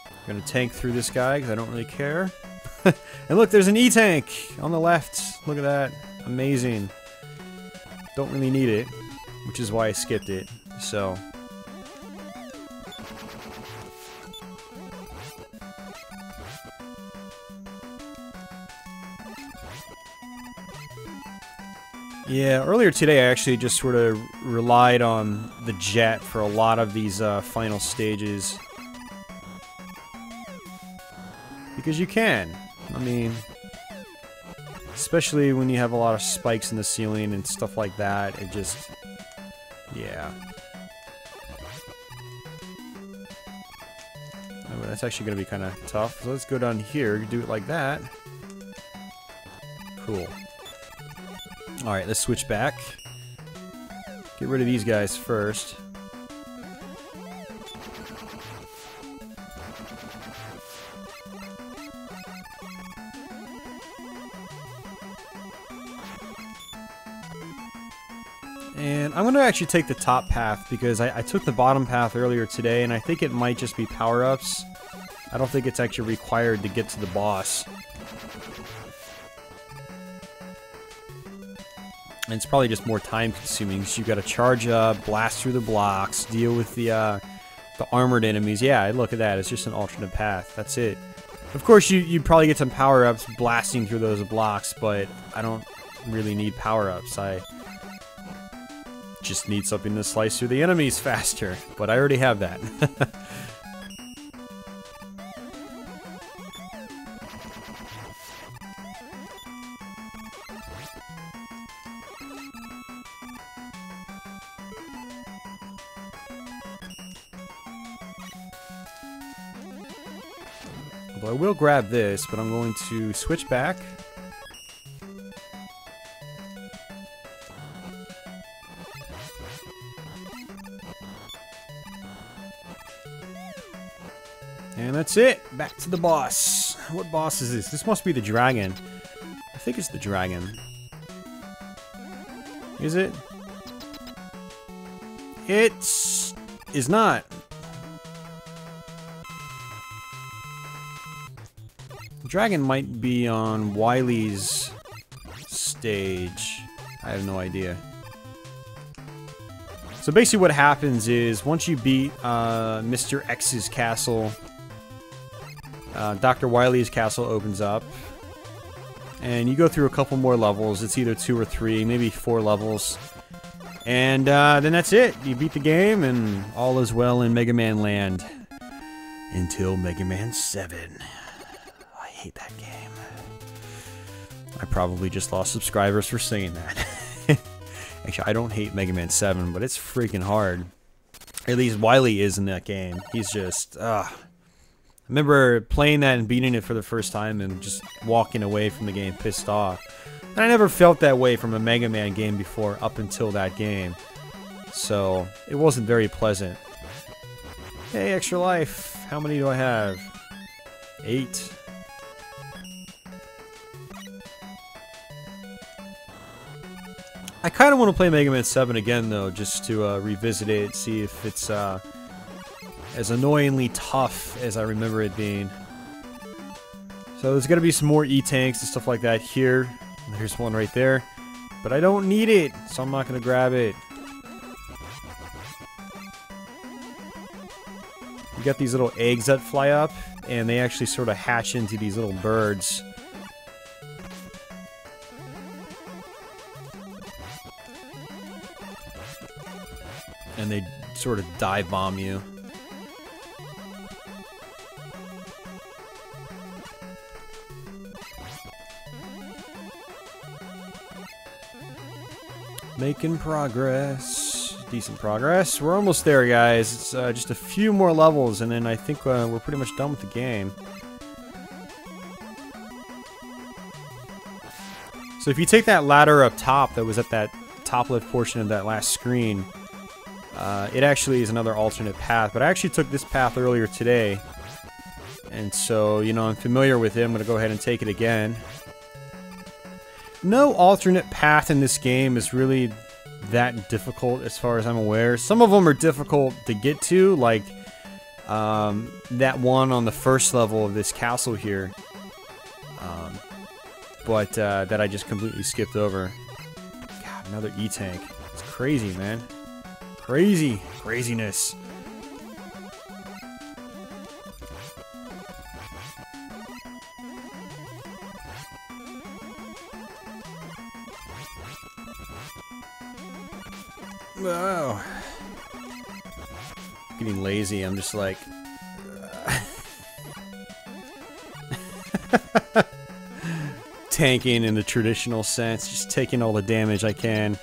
I'm going to tank through this guy because I don't really care. And look, there's an E-tank on the left. Look at that. Amazing. Don't really need it, which is why I skipped it. So yeah, earlier today I actually just sort of relied on the jet for a lot of these final stages. Because you can. I mean, especially when you have a lot of spikes in the ceiling and stuff like that, it just, yeah. Oh, that's actually going to be kind of tough. So let's go down here, do it like that. Cool. Alright, let's switch back. Get rid of these guys first. And I'm going to actually take the top path because I took the bottom path earlier today, and I think it might just be power-ups. I don't think it's actually required to get to the boss. And it's probably just more time-consuming, so you got to charge up, blast through the blocks, deal with the armored enemies. Yeah, look at that. It's just an alternate path. That's it. Of course, you probably get some power-ups blasting through those blocks, but I don't really need power-ups. I just need something to slice through the enemies faster, but I already have that. Although I will grab this, but I'm going to switch back. And that's it. Back to the boss. What boss is this? This must be the dragon. I think it's the dragon. Is it? It is not. The dragon might be on Wily's stage. I have no idea. So basically what happens is, once you beat Mr. X's castle, Dr. Wily's castle opens up, and you go through a couple more levels. It's either 2 or 3, maybe 4 levels, and then that's it. You beat the game, and all is well in Mega Man Land until Mega Man 7. I hate that game. I probably just lost subscribers for saying that. Actually, I don't hate Mega Man 7, but it's freaking hard. At least Wily is in that game. He's just, I remember playing that and beating it for the first time and just walking away from the game pissed off. And I never felt that way from a Mega Man game before up until that game. So, it wasn't very pleasant. Hey, extra life. How many do I have? 8. I kind of want to play Mega Man 7 again, though, just to revisit it, see if it's as annoyingly tough as I remember it being. So there's gonna be some more E-tanks and stuff like that here. There's one right there. But I don't need it, so I'm not gonna grab it. You got these little eggs that fly up, and they actually sort of hatch into these little birds. And they sort of dive bomb you. Making progress. Decent progress. We're almost there, guys. It's just a few more levels, and then I think we're pretty much done with the game. So if you take that ladder up top that was at that top left portion of that last screen, it actually is another alternate path. But I actually took this path earlier today, and so, you know, I'm familiar with it. I'm going to go ahead and take it again. No alternate path in this game is really that difficult as far as I'm aware. Some of them are difficult to get to, like that one on the first level of this castle here, but that I just completely skipped over. God, another E-tank. It's crazy, man. Craziness. Wow. Getting lazy, I'm just like... tanking in the traditional sense, just taking all the damage I can.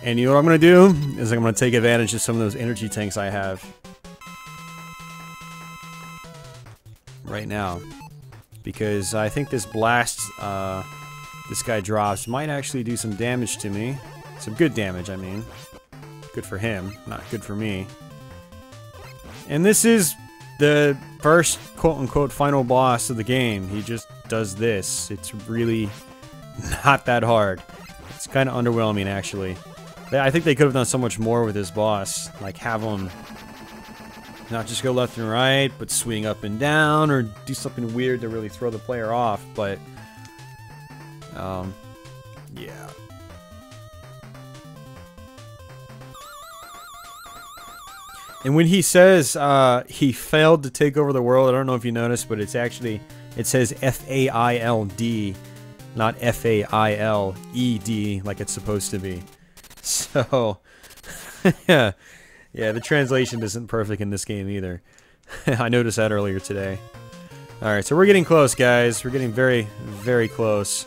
And you know what I'm gonna do? Is I'm gonna take advantage of some of those energy tanks I have. Right now. Because I think this blast this guy drops might actually do some damage to me. Some good damage, I mean. Good for him, not good for me. And this is the first quote-unquote final boss of the game. He just does this. It's really not that hard. It's kind of underwhelming, actually. I think they could have done so much more with this boss. Like, have him not just go left and right, but swing up and down, or do something weird to really throw the player off, but... yeah. And when he says he failed to take over the world, I don't know if you noticed, but it's actually, it says F-A-I-L-D, not F-A-I-L-E-D like it's supposed to be. So, yeah, the translation isn't perfect in this game either. I noticed that earlier today. Alright, so we're getting close, guys. We're getting very, very close.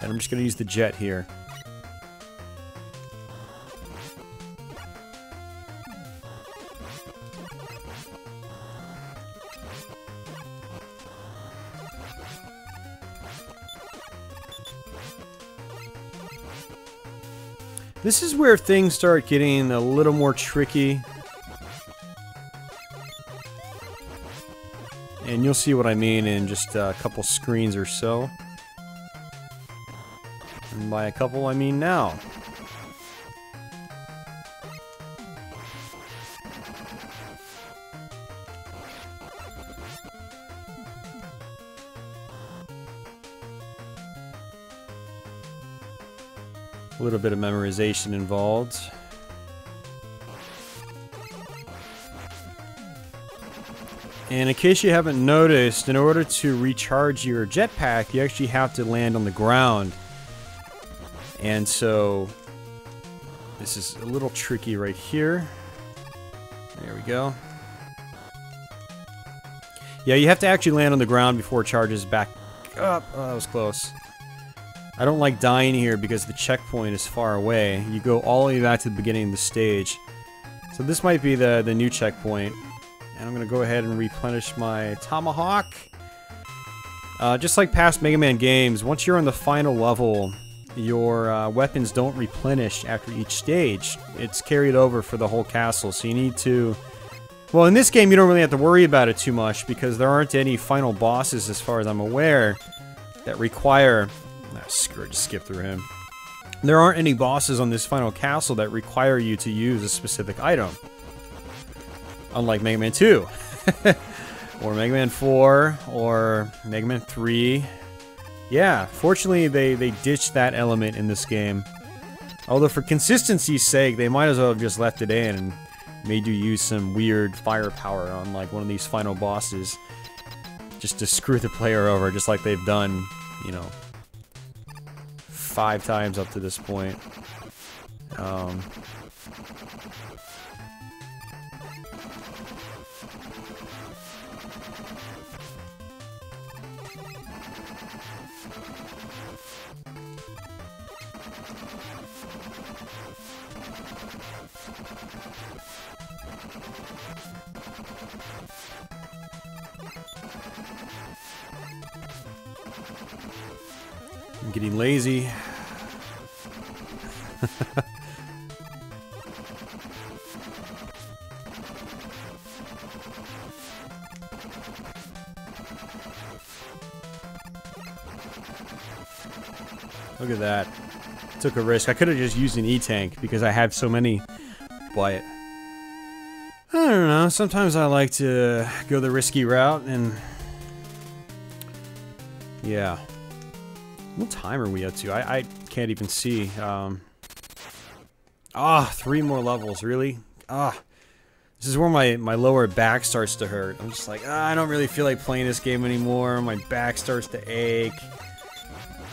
And I'm just going to use the jet here. This is where things start getting a little more tricky. And you'll see what I mean in just a couple screens or so. And by a couple, I mean now. A little bit of memorization involved. And in case you haven't noticed, in order to recharge your jetpack, you actually have to land on the ground. And so, this is a little tricky right here. There we go. Yeah, you have to actually land on the ground before it charges back up. Oh, that was close. I don't like dying here because the checkpoint is far away. You go all the way back to the beginning of the stage. So this might be the new checkpoint. And I'm going to go ahead and replenish my Tomahawk. Just like past Mega Man games, once you're on the final level, your weapons don't replenish after each stage. It's carried over for the whole castle, so you need to... Well, in this game, you don't really have to worry about it too much because there aren't any final bosses, as far as I'm aware, that require... screw it, just skip through him. There aren't any bosses on this final castle that require you to use a specific item. Unlike Mega Man 2. Or Mega Man 4, or Mega Man 3. Yeah, fortunately they ditched that element in this game. Although for consistency's sake, they might as well have just left it in and made you use some weird firepower on like one of these final bosses. Just to screw the player over, just like they've done, you know, 5 times up to this point. I'm getting lazy. Look at that. Took a risk. I could have just used an E-Tank because I have so many, but I don't know. Sometimes I like to go the risky route and yeah. What time are we up to? I can't even see. 3 more levels, really? This is where my lower back starts to hurt. I'm just like, I don't really feel like playing this game anymore. My back starts to ache.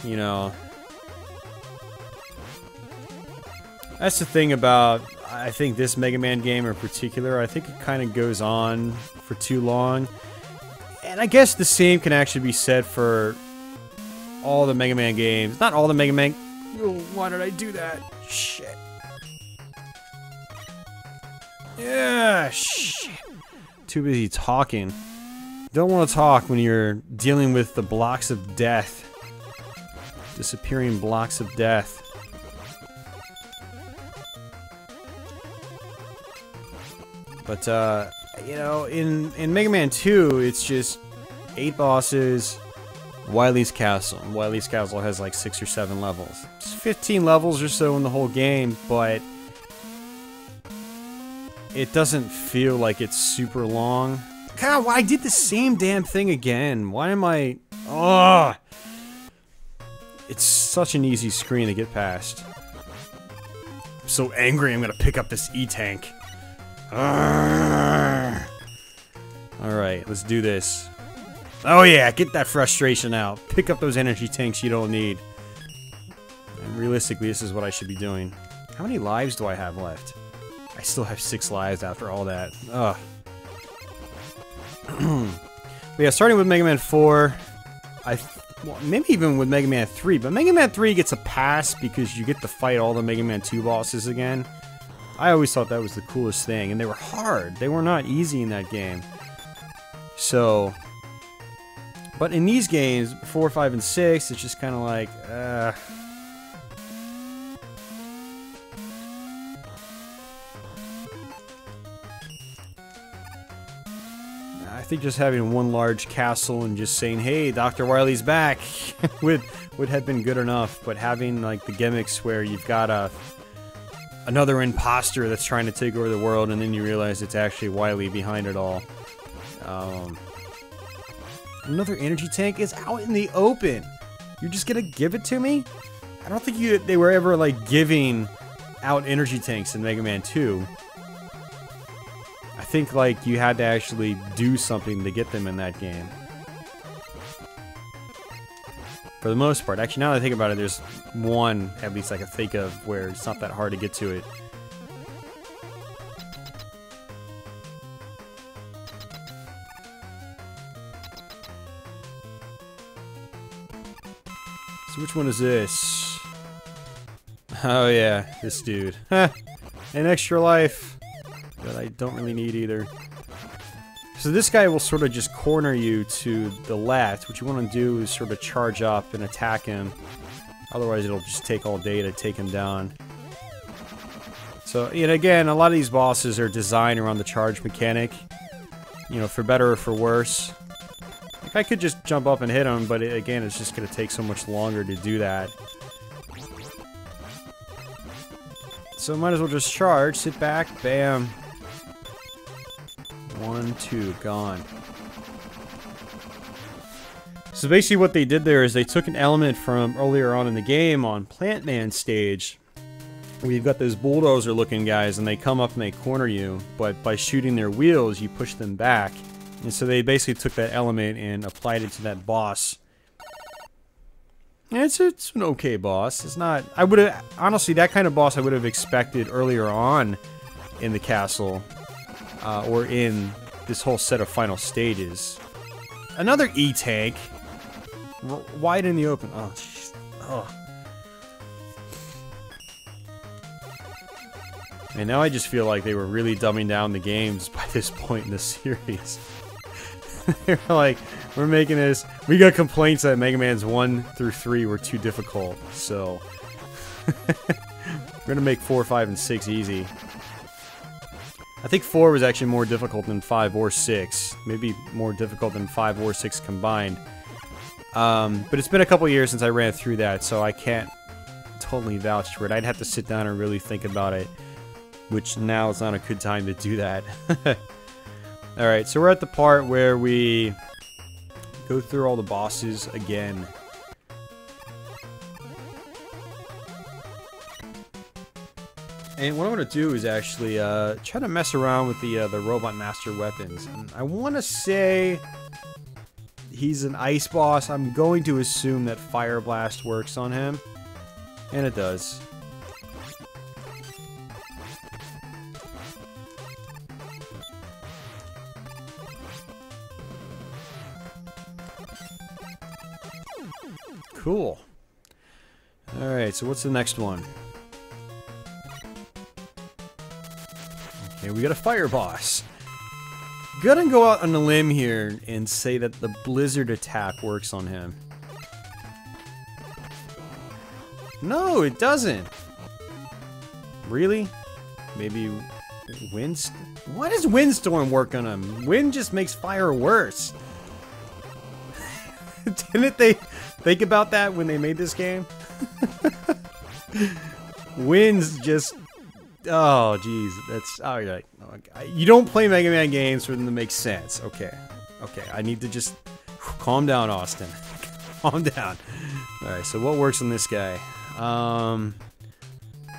You know. That's the thing about, I think, this Mega Man game in particular. I think it kind of goes on for too long. And I guess the same can actually be said for all the Mega Man games. Not all the Mega Man... Oh, why did I do that? Shit. Yeah, shit. Too busy talking. Don't want to talk when you're dealing with the blocks of death. Disappearing blocks of death. But, you know, in Mega Man 2, it's just 8 bosses... Wily's Castle. And Wily's Castle has like 6 or 7 levels. It's 15 levels or so in the whole game, but it doesn't feel like it's super long. God, I did the same damn thing again. Why am I... Ugh! It's such an easy screen to get past. I'm so angry I'm gonna pick up this E-Tank. Alright, let's do this. Oh yeah, get that frustration out. Pick up those energy tanks you don't need. And realistically, this is what I should be doing. How many lives do I have left? I still have 6 lives after all that. Ugh. But yeah, starting with Mega Man 4, well, maybe even with Mega Man 3, but Mega Man 3 gets a pass because you get to fight all the Mega Man 2 bosses again. I always thought that was the coolest thing, and they were hard. They were not easy in that game. So... But in these games, 4, 5, and 6, it's just kind of like, I think just having one large castle and just saying, hey, Dr. Wily's back, would have been good enough. But having, like, the gimmicks where you've got another imposter that's trying to take over the world, and then you realize it's actually Wily behind it all. Another energy tank is out in the open. You're just gonna give it to me? I don't think they were ever, like, giving out energy tanks in Mega Man 2. I think, like, you had to actually do something to get them in that game. For the most part. Actually, now that I think about it, there's one, at least I can think of, where it's not that hard to get to it. So which one is this? Oh yeah, this dude. An extra life that I don't really need either. So this guy will sort of just corner you to the left. What you want to do is sort of charge up and attack him. Otherwise it'll just take all day to take him down. So, and again, a lot of these bosses are designed around the charge mechanic. You know, for better or for worse. Like, I could just jump up and hit him, but again, it's just going to take so much longer to do that. So might as well just charge, sit back, bam. 1, 2, gone. So basically what they did there is they took an element from earlier on in the game on Plant Man stage, where you've got those bulldozer looking guys and they come up and they corner you, but by shooting their wheels you push them back. And so they basically took that element and applied it to that boss. And it's an okay boss. It's not... I would have... Honestly, that kind of boss I would have expected earlier on in the castle. Or in this whole set of final stages. Another E-tank. Wide in the open. Oh, jeez. Oh. And now I just feel like they were really dumbing down the games by this point in the series. They're like, we're making this... We got complaints that Mega Man's 1 through 3 were too difficult, so... we're gonna make 4, 5, and 6 easy. I think 4 was actually more difficult than 5 or 6. Maybe more difficult than 5 or 6 combined. But it's been a couple years since I ran through that, so I can't totally vouch for it. I'd have to sit down and really think about it. Which now is not a good time to do that. Alright, so we're at the part where we go through all the bosses again. And what I'm going to do is actually try to mess around with the Robot Master weapons. And I want to say he's an ice boss. I'm going to assume that Fire Blast works on him. And it does. Cool. Alright, so what's the next one? Okay, we got a fire boss. Gonna go out on a limb here and say that the blizzard attack works on him. No, it doesn't. Really? Maybe wind... Why does windstorm work on him? Wind just makes fire worse. Didn't they think about that when they made this game? Winds just... Oh, jeez. That's... Oh, you're like... You don't play Mega Man games for them to make sense. Okay. Okay, I need to just... Calm down, Austin. Calm down. Alright, so what works on this guy?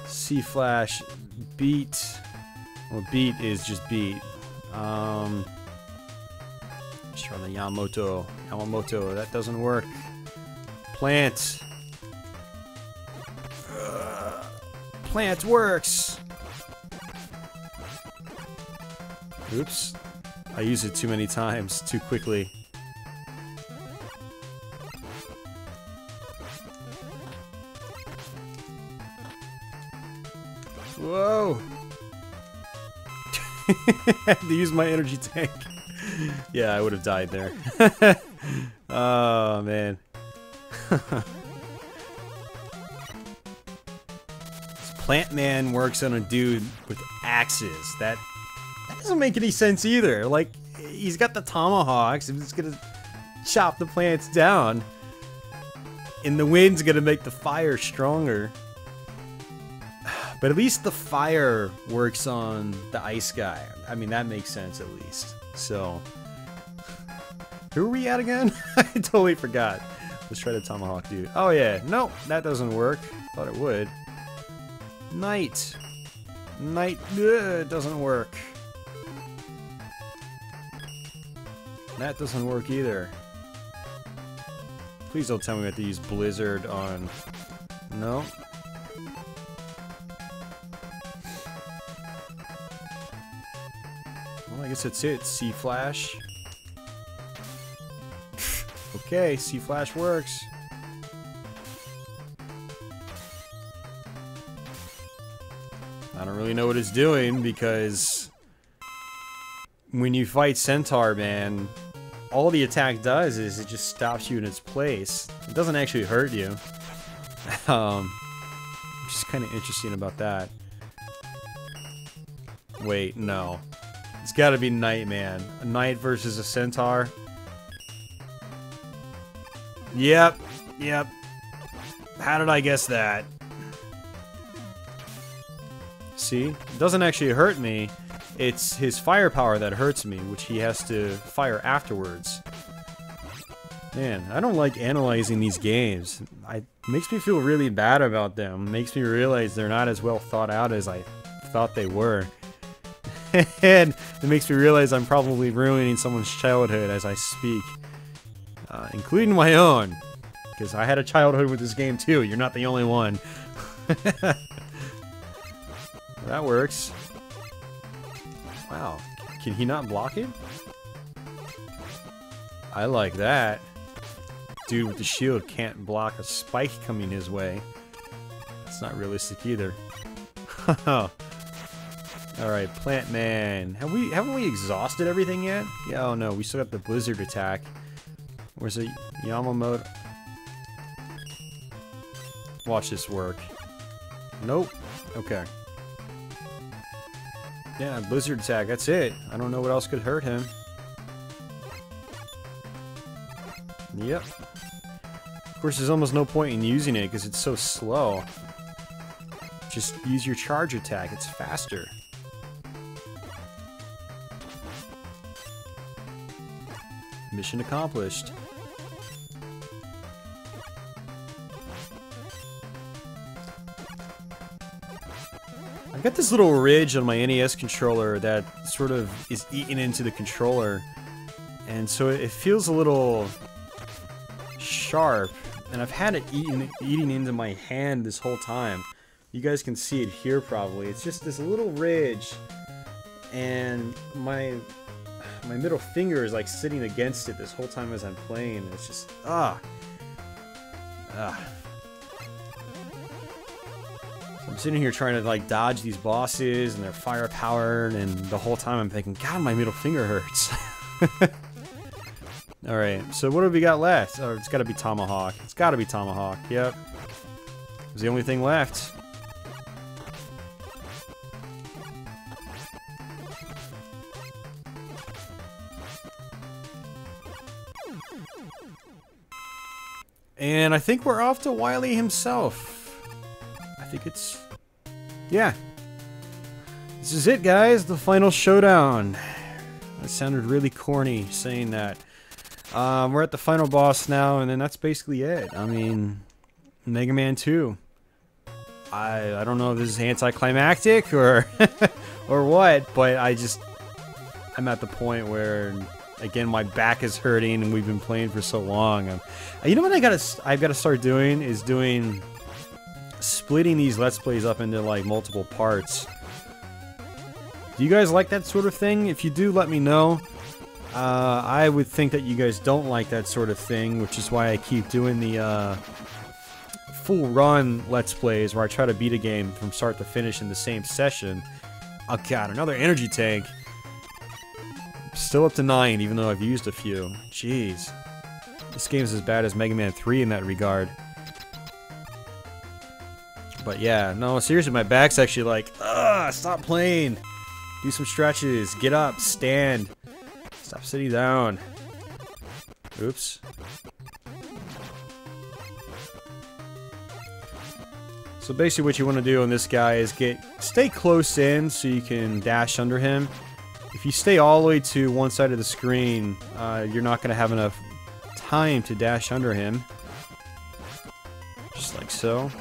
C-Flash, beat... Well, beat is just beat. Just try the Yamamoto. Yamamoto, that doesn't work. Plant. Plant works! Oops. I use it too many times, too quickly. Whoa! I had to use my energy tank. Yeah, I would have died there. Oh, man. Plant Man works on a dude with axes. That doesn't make any sense either. Like, he's got the tomahawks, and he's gonna chop the plants down. And the wind's gonna make the fire stronger. But at least the fire works on the ice guy. I mean, that makes sense at least. So, who are we at again? I totally forgot. Let's try the tomahawk dude. Oh yeah, no, that doesn't work. Thought it would. Night. Night, it doesn't work. That doesn't work either. Please don't tell me we have to use Blizzard on... No. Well, I guess that's it. C-Flash. Okay, C-Flash works. I don't really know what it's doing because when you fight Centaur Man, all the attack does is it just stops you in its place. It doesn't actually hurt you. Which is kind of interesting about that. Wait, no. It's gotta be Knight Man. A knight versus a centaur. Yep, yep. How did I guess that? See? It doesn't actually hurt me. It's his firepower that hurts me, which he has to fire afterwards. Man, I don't like analyzing these games. It makes me feel really bad about them. It makes me realize they're not as well thought out as I thought they were. And it makes me realize I'm probably ruining someone's childhood as I speak. Including my own. Because I had a childhood with this game too. You're not the only one. That works. Wow. Can he not block it? I like that. Dude with the shield can't block a spike coming his way. It's not realistic either. Alright, Plant Man. Haven't we exhausted everything yet? Yeah, oh no, we still got the Blizzard attack. Where's the Yamamoto? Watch this work. Nope. Okay. Yeah, Blizzard attack, that's it. I don't know what else could hurt him. Yep. Of course, there's almost no point in using it because it's so slow. Just use your charge attack, it's faster. Mission accomplished. I've got this little ridge on my NES controller that sort of is eaten into the controller. And so it feels a little sharp. And I've had it eating into my hand this whole time. You guys can see it here probably. It's just this little ridge. And my middle finger is like sitting against it this whole time as I'm playing. It's just, I'm sitting here trying to like dodge these bosses and their firepower, and the whole time I'm thinking, God, my middle finger hurts. Alright, so what have we got left? Oh, it's gotta be Tomahawk. It's gotta be Tomahawk, yep. It's the only thing left. And I think we're off to Wily himself. I think it's... yeah. This is it, guys. The final showdown. That sounded really corny saying that. We're at the final boss now, and then that's basically it. I mean, Mega Man 2. I don't know if this is anticlimactic or or what, but I'm at the point where, again, my back is hurting, and we've been playing for so long. You know what I've got to start doing is splitting these Let's Plays up into like multiple parts. Do you guys like that sort of thing? If you do, let me know. I would think that you guys don't like that sort of thing, which is why I keep doing the full run Let's Plays where I try to beat a game from start to finish in the same session. Oh god, another energy tank. Still up to 9, even though I've used a few. Jeez. This game's as bad as Mega Man 3 in that regard. But yeah, no, seriously, my back's actually like, stop playing. Do some stretches. Get up. Stand. Stop sitting down. Oops. So basically what you want to do on this guy is stay close in so you can dash under him. If you stay all the way to one side of the screen, you're not going to have enough time to dash under him. Just like so.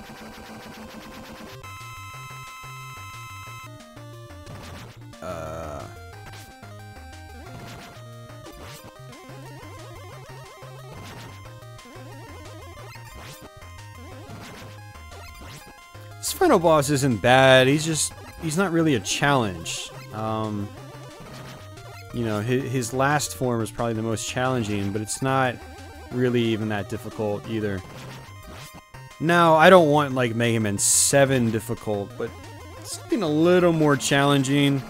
This final boss isn't bad, he's not really a challenge. You know, his last form is probably the most challenging, but it's not really even that difficult either. Now, I don't want like Mega Man 7 difficult, but something a little more challenging.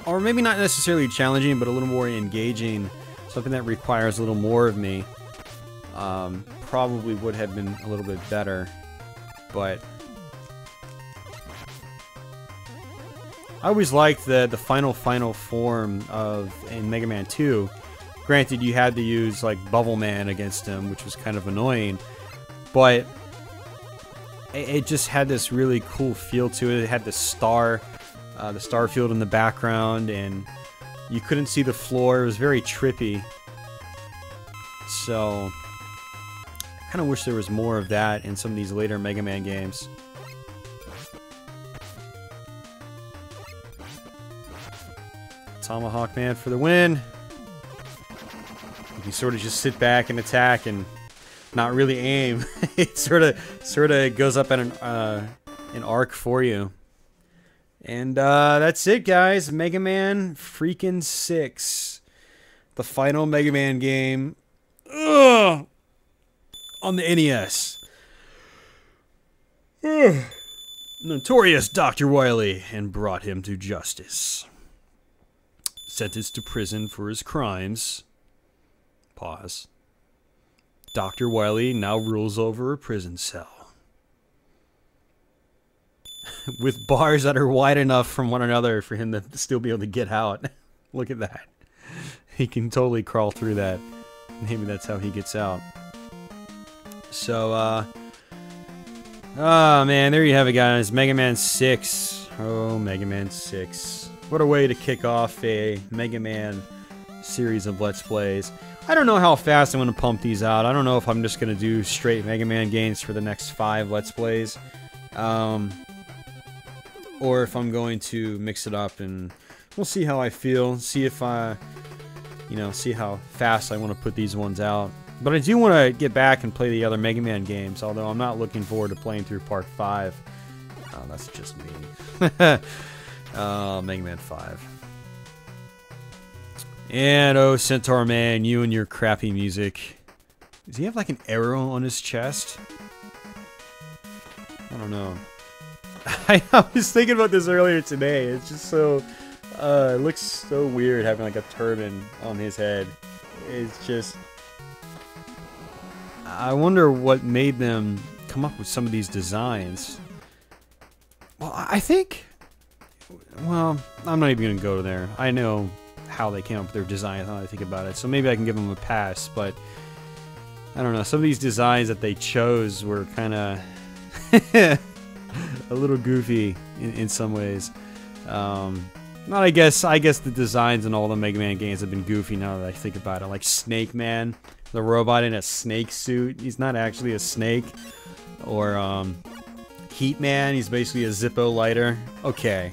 Or maybe not necessarily challenging, but a little more engaging. Something that requires a little more of me. Probably would have been a little bit better. But I always liked the final form in Mega Man 2. Granted, you had to use like Bubble Man against him, which was kind of annoying. But it just had this really cool feel to it. It had the star the starfield in the background, and you couldn't see the floor. It was very trippy. So, I kind of wish there was more of that in some of these later Mega Man games. Tomahawk Man for the win. You can sort of just sit back and attack and not really aim. It sort of goes up at an arc for you. And that's it, guys. Mega Man freaking 6. The final Mega Man game. Ugh! On the NES. Notorious Dr. Wily, and brought him to justice. Sentenced to prison for his crimes. Pause. Dr. Wily now rules over a prison cell. With bars that are wide enough from one another for him to still be able to get out. Look at that. He can totally crawl through that. Maybe that's how he gets out. So, oh man, there you have it, guys. Mega Man 6. Oh, Mega Man 6. What a way to kick off a Mega Man series of Let's Plays. I don't know how fast I'm going to pump these out. I don't know if I'm just going to do straight Mega Man games for the next 5 Let's Plays. Or if I'm going to mix it up, and we'll see how I feel. See if see how fast I want to put these ones out. But I do want to get back and play the other Mega Man games, although I'm not looking forward to playing through Part 5. Oh, that's just me. Mega Man 5. And oh, Centaur Man, you and your crappy music. Does he have like an arrow on his chest? I don't know. I was thinking about this earlier today. It's just so... it looks so weird having like a turban on his head. It's just... I wonder what made them come up with some of these designs. Well, I think... Well, I'm not even going to go there. I know how they came up with their designs, how I think about it. So maybe I can give them a pass, but... I don't know. Some of these designs that they chose were kind of... a little goofy in some ways. I guess the designs in all the Mega Man games have been goofy now that I think about it. Like Snake Man, the robot in a snake suit. He's not actually a snake. Or Heat Man, he's basically a Zippo lighter. Okay,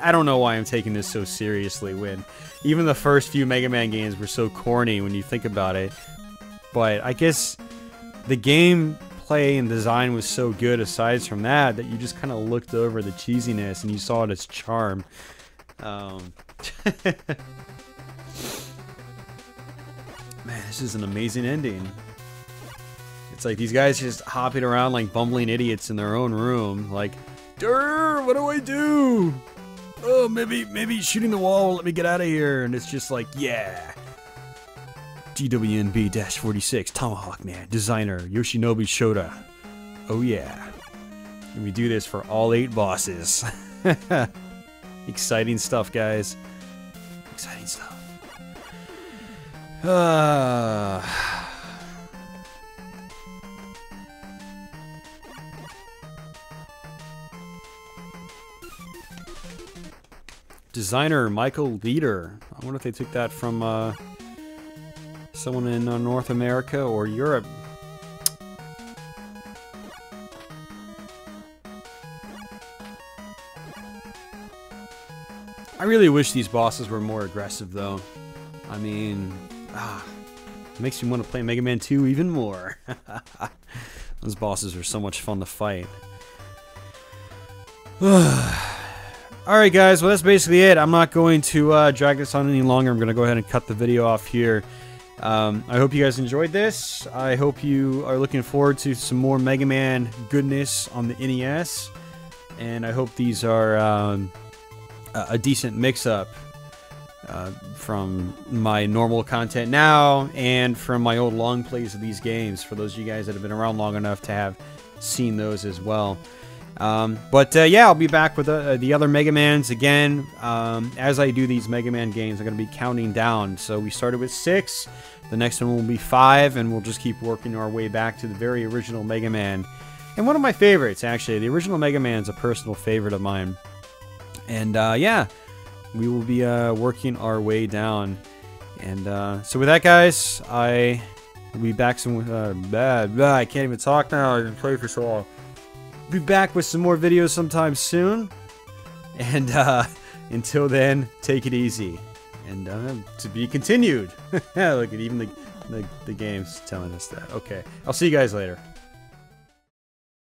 I don't know why I'm taking this so seriously when even the first few Mega Man games were so corny when you think about it. But I guess the gameplay and design was so good aside from that you just kind of looked over the cheesiness and you saw it as charm. Man, this is an amazing ending. It's like these guys just hopping around like bumbling idiots in their own room. Like, Durr, what do I do? Oh, maybe shooting the wall will let me get out of here. And it's just like, yeah. GWNB-46, Tomahawk Man, designer, Yoshinobu Shota. Oh yeah. And we do this for all 8 bosses. Exciting stuff, guys. Exciting stuff. Designer Michael Leader. I wonder if they took that from someone in North America or Europe. I really wish these bosses were more aggressive, though. I mean, it makes me want to play Mega Man 2 even more. Those bosses are so much fun to fight. Alright guys, well that's basically it. I'm not going to drag this on any longer. I'm going to go ahead and cut the video off here. I hope you guys enjoyed this. I hope you are looking forward to some more Mega Man goodness on the NES. And I hope these are a decent mix-up from my normal content now and from my old long plays of these games, for those of you guys that have been around long enough to have seen those as well. Yeah, I'll be back with the other Mega Mans again. As I do these Mega Man games, I'm going to be counting down. So we started with 6, the next one will be 5, and we'll just keep working our way back to the very original Mega Man. And one of my favorites, actually. The original Mega Man is a personal favorite of mine. And yeah, we will be working our way down. And so with that, guys, I will be back some. I can't even talk now. I've been playing for so long. Be back with some more videos sometime soon. And until then, take it easy. And to be continued. Look at even the game's telling us that. Okay, I'll see you guys later.